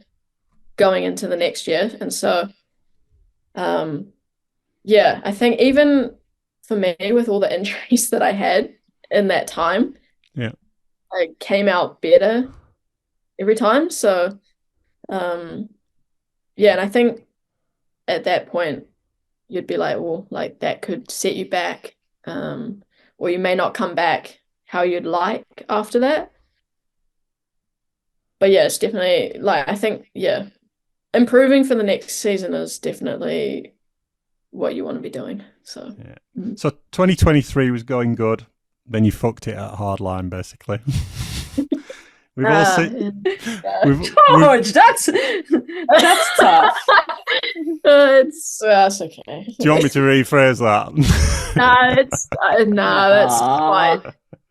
Speaker 5: going into the next year. And so I think even for me, with all the injuries that I had in that time, I came out better every time. So and I think at that point you'd be like, well, like that could set you back, or you may not come back how you'd like after that. But yeah, it's definitely, like, I think, improving for the next season is definitely what you want to be doing. So
Speaker 2: So 2023 was going good, then you fucked it at hardline, basically. We've all seen.
Speaker 3: George, that's tough.
Speaker 5: That's okay.
Speaker 2: Do you want me to rephrase that?
Speaker 5: That's quite.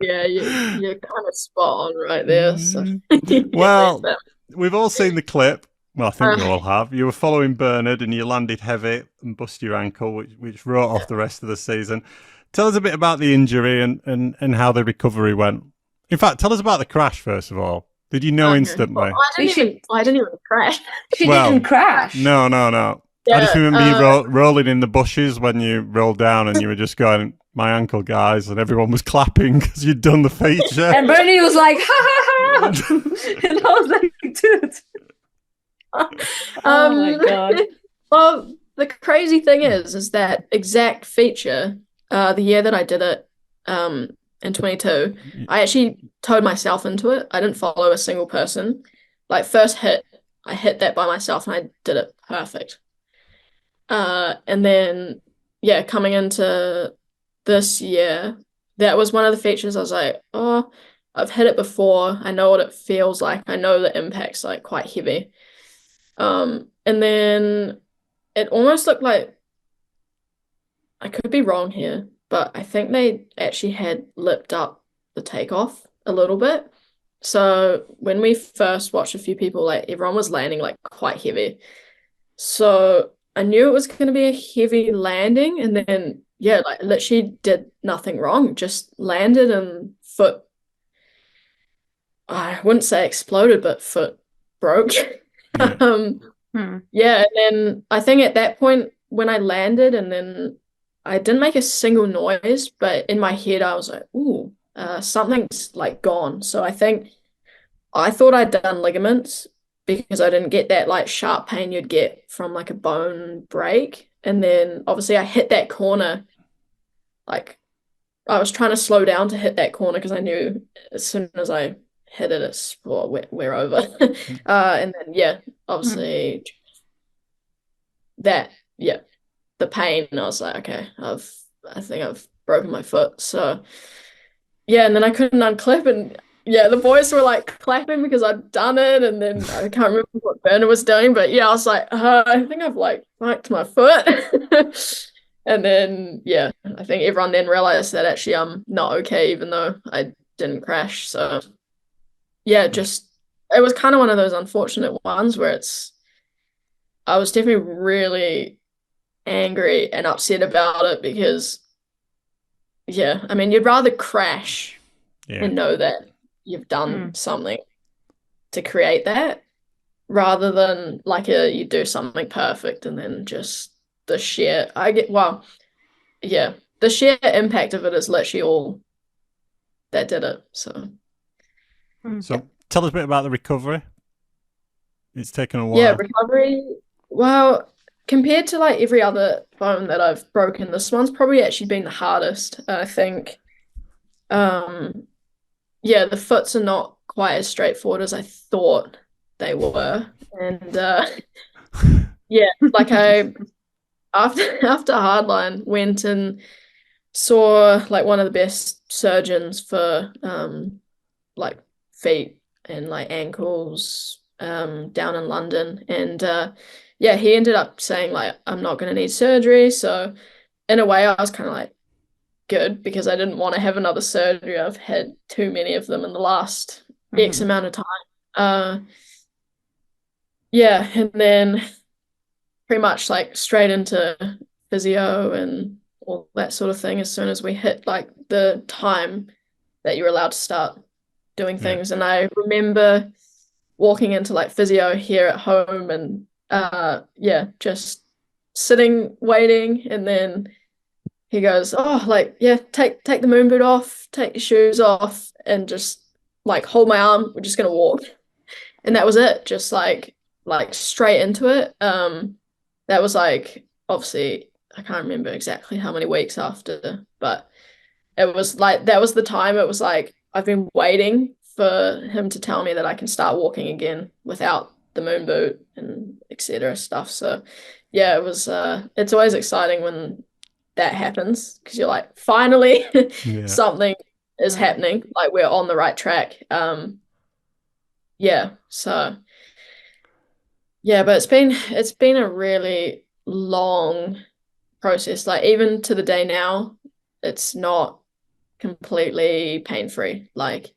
Speaker 5: Yeah, you're kind of spot on right there. So.
Speaker 2: Well, we've all seen the clip. Well, I think we all have. You were following Bernard and you landed heavy and busted your ankle, which wrote off the rest of the season. Tell us a bit about the injury and how the recovery went. In fact, tell us about the crash, first of all. Did you know instantly?
Speaker 5: Well, I didn't even crash.
Speaker 3: She didn't crash.
Speaker 2: No.
Speaker 5: Yeah,
Speaker 2: I just remember you rolling in the bushes when you rolled down and you were just going, my ankle, guys, and everyone was clapping because you'd done the feature.
Speaker 3: And Bernie was like, ha, ha, ha. And I was like, dude. Oh, my God.
Speaker 5: Well, the crazy thing is that exact feature, the year that I did it in 22, I actually towed myself into it. I didn't follow a single person. Like, first hit, I hit that by myself and I did it perfect. And then, coming into this year, that was one of the features I was like, oh, I've hit it before. I know what it feels like. I know the impact's like quite heavy. And then it almost looked like, I could be wrong here, but I think they actually had lipped up the takeoff a little bit. So when we first watched a few people, like everyone was landing like quite heavy. So I knew it was going to be a heavy landing, and then like literally did nothing wrong, just landed and foot I wouldn't say exploded, but foot broke.
Speaker 2: Yeah.
Speaker 5: Yeah, and then I think at that point when I landed, and then I didn't make a single noise, but in my head I was like, ooh, something's like gone. So I thought I'd done ligaments because I didn't get that like sharp pain you'd get from like a bone break. And then obviously I hit that corner, like I was trying to slow down to hit that corner because I knew as soon as I hit it, it's well, we're over. And then yeah, obviously that yeah, the pain. I was like, okay, I think I've broken my foot. So yeah, and then I couldn't unclip, and yeah, the boys were like clapping because I'd done it, and then I can't remember what Burner was doing, but yeah, I was like, I think I've like fucked my foot. And then yeah, I think everyone then realized that actually I'm not okay, even though I didn't crash. So yeah, just it was kind of one of those unfortunate ones where I was definitely really angry and upset about it because yeah, I mean you'd rather crash and know that you've done something to create that rather than like you do something perfect and then just the sheer the sheer impact of it is literally all that did it. So
Speaker 2: tell us a bit about the recovery. It's taken a while.
Speaker 5: Yeah, recovery. Well, compared to like every other bone that I've broken, this one's probably actually been the hardest. I think yeah, the foots are not quite as straightforward as I thought they were. And yeah, like I after Hardline went and saw like one of the best surgeons for like feet and like ankles down in London, and yeah, he ended up saying like I'm not going to need surgery. So in a way I was kind of like good because I didn't want to have another surgery. I've had too many of them in the last X amount of time. Yeah, and then pretty much like straight into physio and all that sort of thing as soon as we hit like the time that you're allowed to start doing things. And I remember walking into like physio here at home and yeah, just sitting waiting, and then he goes, oh, like, yeah, take the moon boot off, take your shoes off, and just like hold my arm, we're just gonna walk. And that was it, just like straight into it. That was like obviously I can't remember exactly how many weeks after, but it was like that was the time. It was like I've been waiting for him to tell me that I can start walking again without the moon boot and etc. stuff. So yeah, it was it's always exciting when that happens because you're like finally something is happening, like we're on the right track. Yeah, so yeah, but it's been a really long process. Like even to the day now, it's not completely pain-free. Like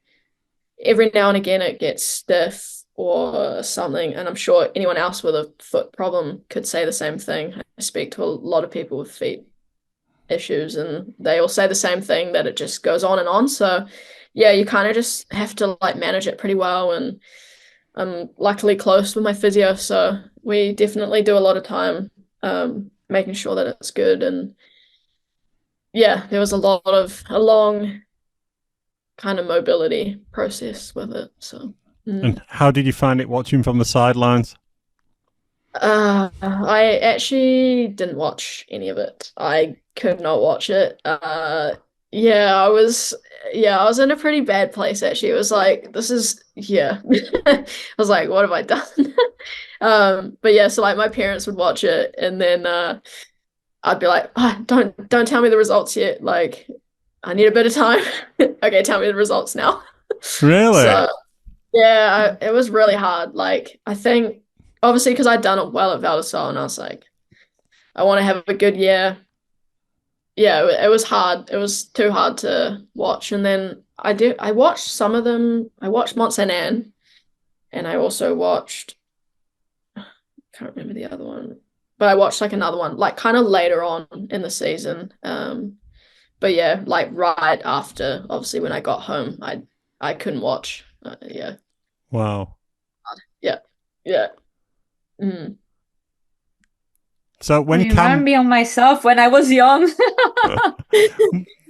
Speaker 5: every now and again it gets stiff or something, and I'm sure anyone else with a foot problem could say the same thing. I speak to a lot of people with feet issues and they all say the same thing, that it just goes on and on. So yeah, you kind of just have to like manage it pretty well, and I'm luckily close with my physio, so we definitely do a lot of time making sure that it's good. And yeah, there was a long kind of mobility process with it. So
Speaker 2: And how did you find it watching from the sidelines?
Speaker 5: I actually didn't watch any of it. I could not watch it. Yeah, I was in a pretty bad place actually. It was like I was like, what have I done? But yeah, so like my parents would watch it, and then I'd be like, oh, don't tell me the results yet. Like, I need a bit of time. Okay, tell me the results now.
Speaker 2: Really?
Speaker 5: So yeah, it was really hard. Like, I think obviously because I'd done it well at Valdesol, and I was like, I want to have a good year. Yeah, it was hard. It was too hard to watch. And then I watched some of them. I watched Mont Saint Anne, and I also watched, I can't remember the other one, but I watched like another one, like kind of later on in the season. But yeah, like right after, obviously when I got home, I couldn't watch Yeah.
Speaker 2: Wow.
Speaker 5: Yeah. Yeah. Mm.
Speaker 2: So when
Speaker 3: You remind me of myself when I was young.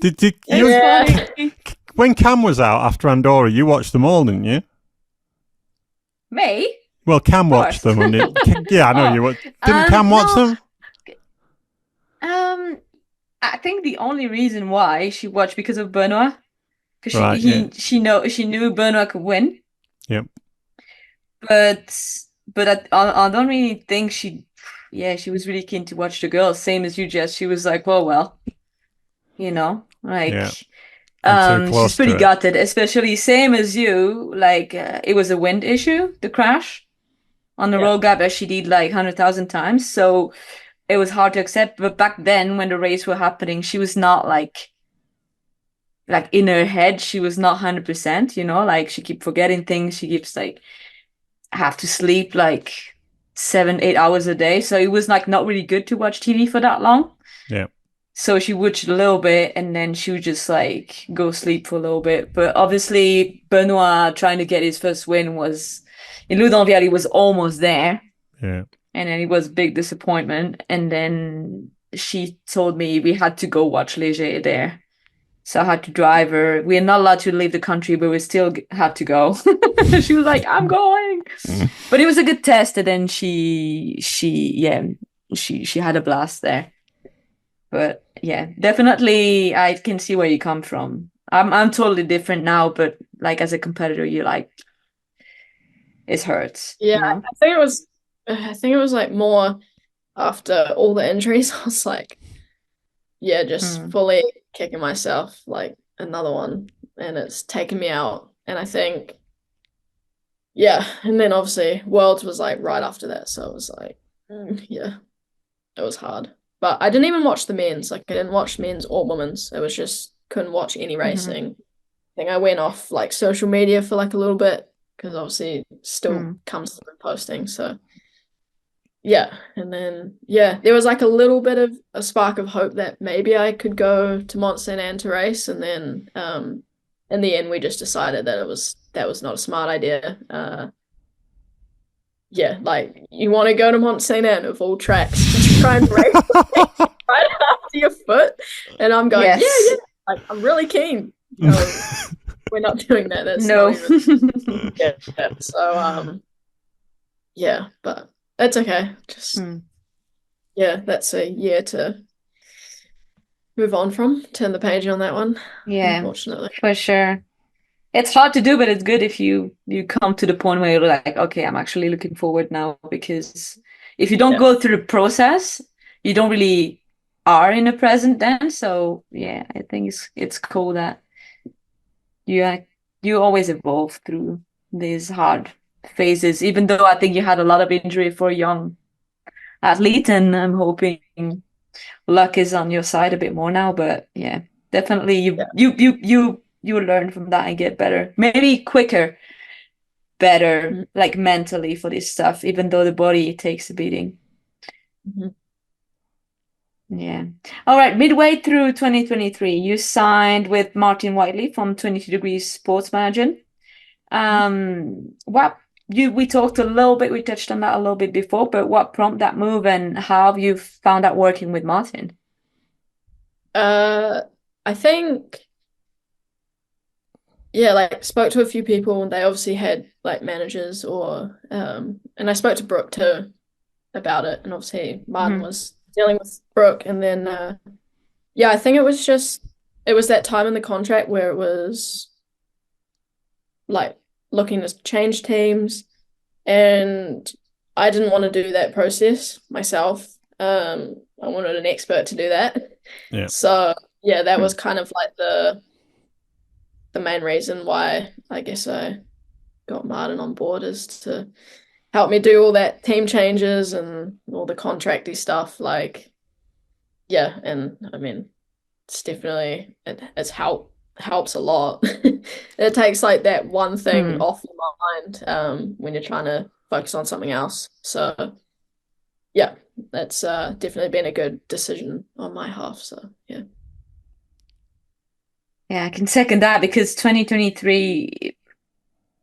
Speaker 2: did
Speaker 3: It's
Speaker 2: you
Speaker 3: funny.
Speaker 2: when Cam was out after Andorra, you watched them all, didn't you?
Speaker 3: Me?
Speaker 2: Well, Cam watched
Speaker 3: course.
Speaker 2: them, yeah, I know
Speaker 3: Oh,
Speaker 2: you watched. Didn't Cam watch
Speaker 3: no.
Speaker 2: them?
Speaker 3: I think the only reason why she watched because of Benoit, because
Speaker 2: Right, yeah.
Speaker 3: she knew Benoit could win,
Speaker 2: Yep.
Speaker 3: but I don't really think she was really keen to watch the girls, same as you, Jess. She was like, well, like
Speaker 2: Yeah. I'm too
Speaker 3: she's
Speaker 2: close
Speaker 3: pretty
Speaker 2: to it.
Speaker 3: gutted, especially same as you. Like it was a wind issue, the crash on the
Speaker 5: Yeah.
Speaker 3: road gap, as she did like 100,000 times, so it was hard to accept. But back then, when the race were happening, she was not like in her head, she was not 100%, like she keep forgetting things. She keeps like have to sleep like 7-8 hours a day, so it was like not really good to watch TV for that long.
Speaker 2: Yeah.
Speaker 3: So she watched a little bit and then she would just like go sleep for a little bit. But obviously Benoit trying to get his first win was in Loudonville, he was almost there.
Speaker 2: Yeah.
Speaker 3: And then it was a big disappointment. And then she told me we had to go watch Léger there. So I had to drive her. We're not allowed to leave the country, but we still had to go. She was like, I'm going. But it was a good test. And then she had a blast there. But yeah, definitely I can see where you come from. I'm totally different now, but like as a competitor, you like it hurts.
Speaker 5: Yeah, I think it was like more after all the injuries. I was like, yeah, just fully kicking myself, like another one, and it's taken me out. And I think, yeah, and then obviously Worlds was like right after that, so it was like, yeah, it was hard. But I didn't even watch the men's. Like I didn't watch men's or women's. It was just couldn't watch any racing. I think I went off like social media for like a little bit because obviously it still comes through posting. So yeah, and then yeah, there was like a little bit of a spark of hope that maybe I could go to Mont Saint Anne to race, and then in the end we just decided that that was not a smart idea. Yeah, like you want to go to Mont Saint Anne of all tracks to try and race right after your foot, and I'm going,
Speaker 3: Yes.
Speaker 5: yeah, like I'm really keen. We're not doing that. That's
Speaker 3: No.
Speaker 5: not even, yeah. So yeah, but that's okay. Just yeah, that's a year to move on from. Turn the page on that one.
Speaker 3: Yeah,
Speaker 5: Unfortunately,
Speaker 3: for sure. It's hard to do, but it's good if you come to the point where you're like, okay, I'm actually looking forward now, because if you don't go through the process, you don't really are in the present then. So yeah, I think it's cool that you always evolve through these hard phases, even though I think you had a lot of injury for a young athlete, and I'm hoping luck is on your side a bit more now. But yeah, definitely you learn from that and get better, maybe quicker, better, like mentally for this stuff, even though the body takes a beating. Yeah. All right. Midway through 2023, you signed with Martin Whiteley from 22 Degrees Sports Management. We talked a little bit, we touched on that a little bit before, but what prompted that move and how have you found out working with Martin?
Speaker 5: I think, yeah, like spoke to a few people and they obviously had like managers and I spoke to Brooke too about it, and obviously Martin was dealing with Brooke, and then yeah, I think it was that time in the contract where it was like looking to change teams, and I didn't want to do that process myself. I wanted an expert to do that.
Speaker 2: Yeah.
Speaker 5: So yeah, that was kind of like the main reason why I guess I got Martin on board, is to help me do all that team changes and all the contracty stuff. Like, yeah, and I mean, it's definitely it's helps a lot. It takes like that one thing off your mind when you're trying to focus on something else. So yeah, that's definitely been a good decision on my half. So yeah.
Speaker 3: Yeah, I can second that, because 2023,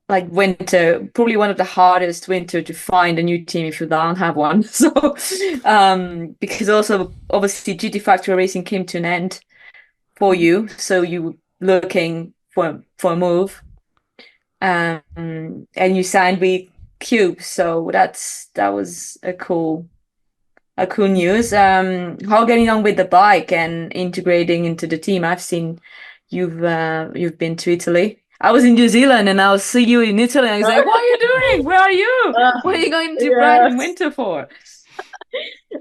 Speaker 3: like winter, probably one of the hardest winter to find a new team if you don't have one. So because also obviously GT Factory Racing came to an end for you, so you were looking for a move, and you signed with Cube, so that was a cool news. How getting on with the bike and integrating into the team? I've seen you've been to Italy. I was in New Zealand and I'll see you in Italy. And I was like, what are you doing? Where are you? What are you going to ride in winter for?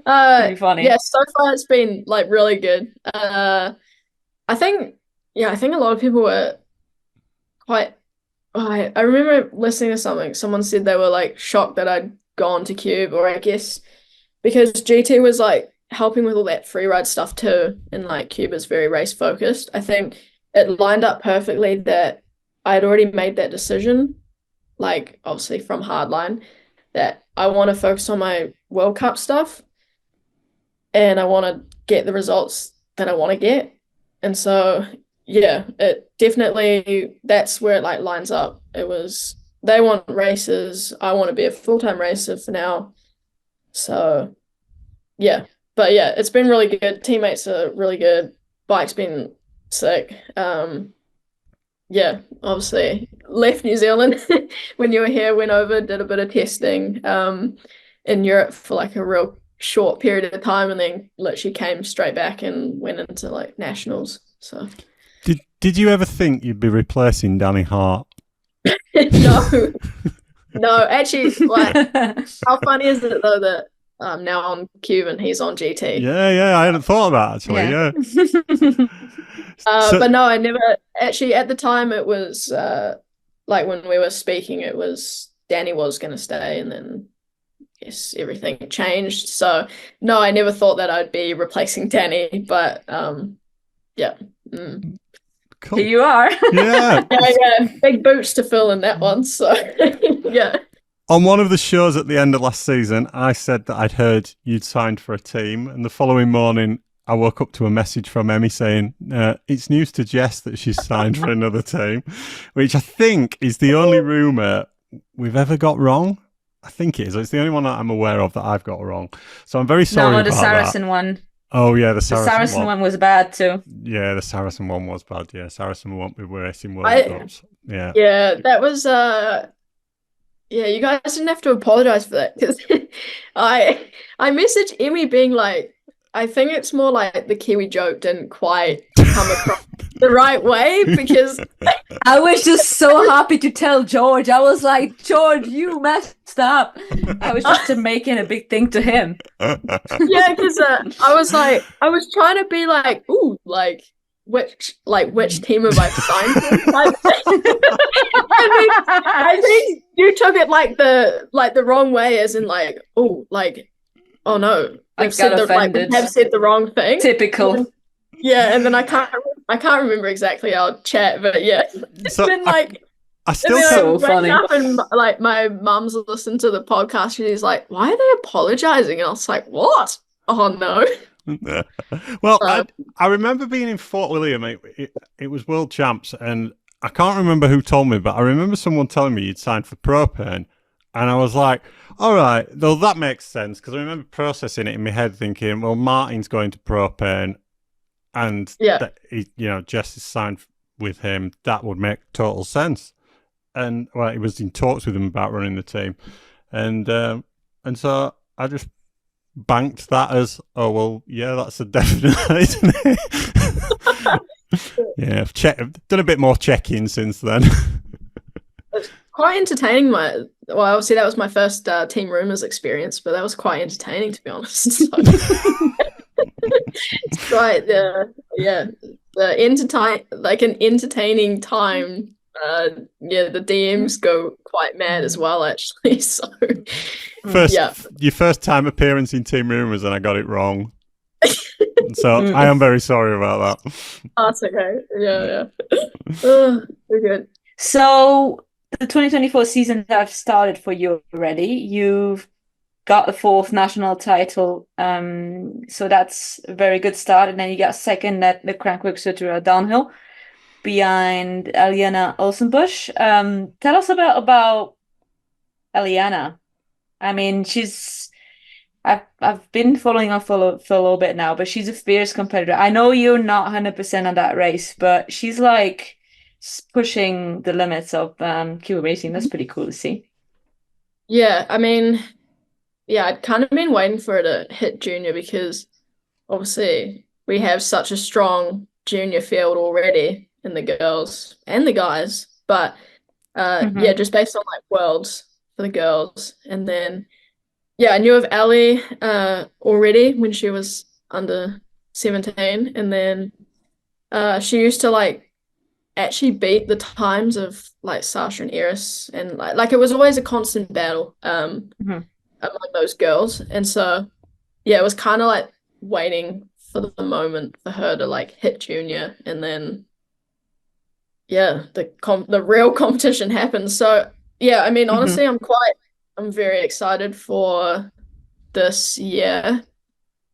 Speaker 3: Pretty funny.
Speaker 5: Yeah, so far it's been like really good. I think a lot of people were quite. I remember listening to something. Someone said they were like shocked that I'd gone to Cube, or I guess because GT was like helping with all that free ride stuff too, and like Cube is very race focused. I think it lined up perfectly that I'd already made that decision, like obviously from Hardline, that I want to focus on my World Cup stuff and I want to get the results that I want to get. And so, yeah, it definitely, that's where it like lines up. It was, they want races. I want to be a full-time racer for now. So, yeah. But yeah, it's been really good. Teammates are really good. Bike's been sick. Yeah, obviously left New Zealand when you were here, went over, did a bit of testing in Europe for like a real short period of time, and then literally came straight back and went into like nationals. So
Speaker 2: did you ever think you'd be replacing Danny Hart?
Speaker 5: No, actually, like, how funny is it though that now on Cube and he's on GT?
Speaker 2: Yeah, I hadn't thought of that actually. Yeah.
Speaker 5: But no, I never actually. At the time, it was like when we were speaking, it was Danny was going to stay, and then yes, everything changed. So no, I never thought that I'd be replacing Danny. But yeah.
Speaker 2: Cool.
Speaker 3: Here you are.
Speaker 2: Yeah.
Speaker 5: Yeah, big boots to fill in that one. So yeah.
Speaker 2: On one of the shows at the end of last season, I said that I'd heard you'd signed for a team, and the following morning I woke up to a message from Emmy saying, it's news to Jess that she's signed for another team, which I think is the only rumour we've ever got wrong. I think it is. It's the only one that I'm aware of that I've got wrong. So I'm very sorry about
Speaker 3: the Saracen
Speaker 2: that.
Speaker 3: one.
Speaker 2: Oh, yeah, the Saracen
Speaker 3: one was bad too.
Speaker 2: Yeah, the Saracen one was bad. Yeah, Saracen won't be racing World Cups. Yeah.
Speaker 5: Yeah, that was... Yeah, you guys didn't have to apologize for that, because I messaged Emmy being like, I think it's more like the Kiwi joke didn't quite come across the right way, because
Speaker 3: I was just so happy to tell George. I was like, George, you messed up. I was just making a big thing to him.
Speaker 5: Yeah, because I was trying to be like, ooh, like which team have I signed to? I think you took it like the wrong way, as in like, oh, like, oh no, we have said the wrong thing.
Speaker 3: Typical.
Speaker 5: Yeah, and then I can't remember exactly our chat, but yeah, it's been like.
Speaker 2: I still
Speaker 3: so funny.
Speaker 5: Up and like my mum's listened to the podcast. She's like, "Why are they apologizing?" And I was like, "What? Oh no."
Speaker 2: Well, I remember being in Fort William. It was World Champs, and I can't remember who told me, but I remember someone telling me you'd signed for Propane, and I was like, all right, though that makes sense, because I remember processing it in my head thinking, well, Martin's going to Propane, and Jess is signed with him. That would make total sense. And well, he was in talks with him about running the team, and so I just banked that as, oh well, yeah, that's a definite, isn't it? Yeah, I've done a bit more checking since then.
Speaker 5: It's quite entertaining. Well, obviously that was my first Team Rumors experience, but that was quite entertaining, to be honest. So, it's quite the an entertaining time. The DMs go quite mad as well, actually. So
Speaker 2: your first time appearance in Team Rumors, and I got it wrong. So I am very sorry about that.
Speaker 5: That's okay. Yeah. We're good.
Speaker 3: So the 2024 season have started for you already. You've got the 4th national title, so that's a very good start. And then you got second at the Crankworx Sutura downhill. behind Eliana Olsenbusch. Tell us about Eliana. I mean, I've been following her for a little bit now, but she's a fierce competitor. I know you're not 100% on that race, but she's like pushing the limits of Kiwi racing. That's pretty cool to see.
Speaker 5: Yeah, I mean, yeah, I'd kind of been waiting for her to hit junior because obviously we have such a strong junior field already in the girls and the guys. But yeah, just based on like worlds for the girls. And then yeah, I knew of Ellie already when she was under 17. And then she used to like actually beat the times of like Sasha and Eris, and like it was always a constant battle among those girls. And so yeah, it was kind of like waiting for the moment for her to like hit junior, and then yeah, the real competition happened. So yeah, I mean, honestly, I'm very excited for this year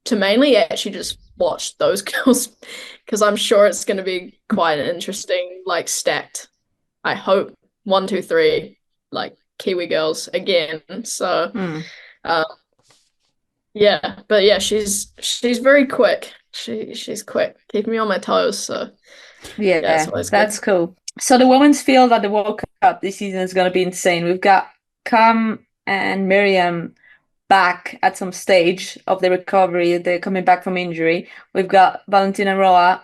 Speaker 5: to mainly actually just watch those girls, because I'm sure it's going to be quite an interesting, like stacked, I hope, 1, 2, 3, like Kiwi girls again. So yeah, but yeah, she's very quick. She's quick, keeping me on my toes. So
Speaker 3: yeah, that's cool. So the women's field at the World Cup this season is going to be insane. We've got Cam and Miriam back at some stage of the recovery. They're coming back from injury. We've got Valentina Roa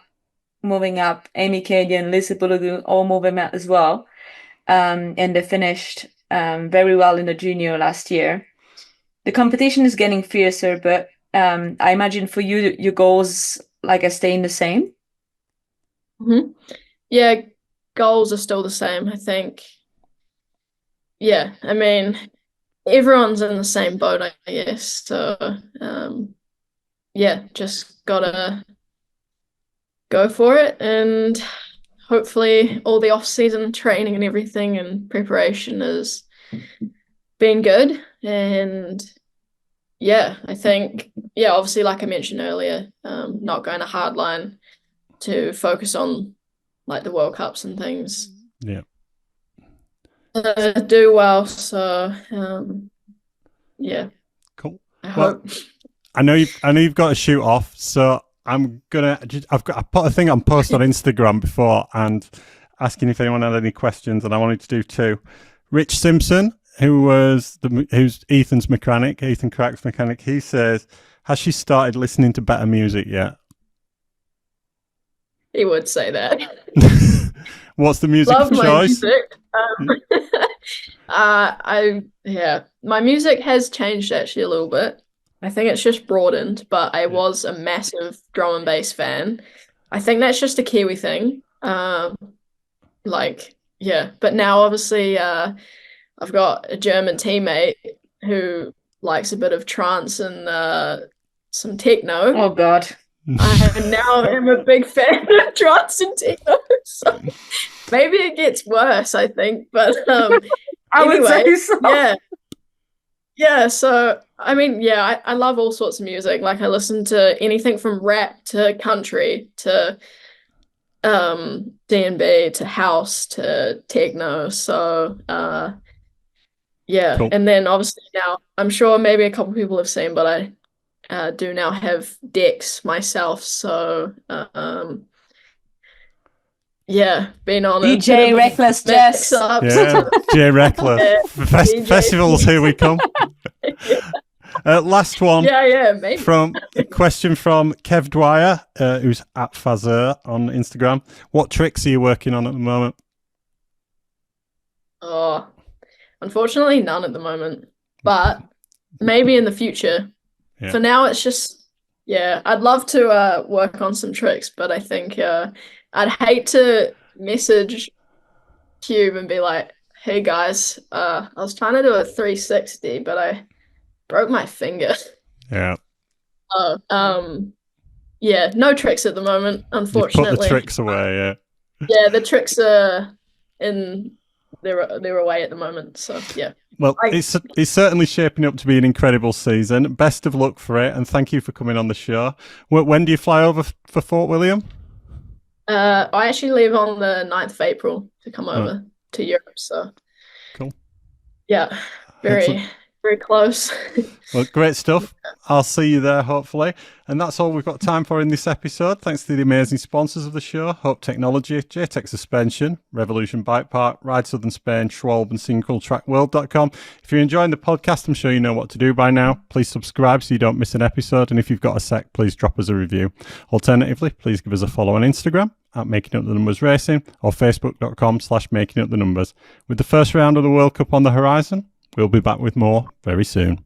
Speaker 3: moving up, Amy Cady and Lisa Bulugu all moving up as well. And they finished very well in the junior last year. The competition is getting fiercer, but I imagine for you, your goals like are staying the same.
Speaker 5: Yeah, goals are still the same, I think. Yeah, I mean, everyone's in the same boat, I guess. So, yeah, just gotta go for it, and hopefully all the off-season training and everything and preparation has been good. And yeah, I think, yeah, obviously, like I mentioned earlier, not going to hardline to focus on like the World Cups and things.
Speaker 2: Yeah.
Speaker 5: Do well. So yeah.
Speaker 2: Cool.
Speaker 5: I hope.
Speaker 2: I know you've got to shoot off, so I'm gonna. I put a thing on post on Instagram before and asking if anyone had any questions, and I wanted to do two. Rich Simpson, who's Ethan's mechanic, Ethan Crack's mechanic, he says, has she started listening to better music yet?
Speaker 5: He would say that.
Speaker 2: What's the music
Speaker 5: Love
Speaker 2: of choice?
Speaker 5: My music has changed actually a little bit. I think it's just broadened, but I was a massive drum and bass fan. I think that's just a Kiwi thing. But now obviously I've got a German teammate who likes a bit of trance and some techno.
Speaker 3: Oh God.
Speaker 5: I now am a big fan of trance and techno, so maybe it gets worse, I think. But
Speaker 3: I would say so.
Speaker 5: Yeah. So I mean, yeah, I love all sorts of music. Like I listen to anything from rap to country to D&B to house to techno. So yeah, cool. And then obviously now I'm sure maybe a couple people have seen, but I do now have decks myself, so yeah, been on
Speaker 3: DJ Reckless Jess.
Speaker 2: Yeah, J Reckless. Festivals, here we come. Last one.
Speaker 5: Yeah, maybe.
Speaker 2: From a question from Kev Dwyer, who's at Fazer on Instagram. What tricks are you working on at the moment?
Speaker 5: Oh, unfortunately, none at the moment, but maybe in the future. Yeah. For now, it's just, yeah, I'd love to work on some tricks, but I think I'd hate to message Cube and be like, hey guys, I was trying to do a 360, but I broke my finger.
Speaker 2: Yeah.
Speaker 5: Yeah, no tricks at the moment, unfortunately.
Speaker 2: You put the tricks away, yeah.
Speaker 5: Yeah, the tricks are they're away at the moment, so yeah.
Speaker 2: Well, it's certainly shaping up to be an incredible season. Best of luck for it, and thank you for coming on the show. When do you fly over for Fort William?
Speaker 5: I actually leave on the 9th of April to come over to Europe. So
Speaker 2: Cool.
Speaker 5: Yeah, very, very close.
Speaker 2: Well, great stuff. I'll see you there, hopefully. And that's all we've got time for in this episode. Thanks to the amazing sponsors of the show, Hope Technology, JTech Suspension, Revolution Bike Park, Ride Southern Spain, Schwalbe and SingleTrackWorld.com. If you're enjoying the podcast, I'm sure you know what to do by now. Please subscribe so you don't miss an episode. And if you've got a sec, please drop us a review. Alternatively, please give us a follow on Instagram at Making Up the Numbers Racing or Facebook.com/Making Up the Numbers. With the first round of the World Cup on the horizon, we'll be back with more very soon.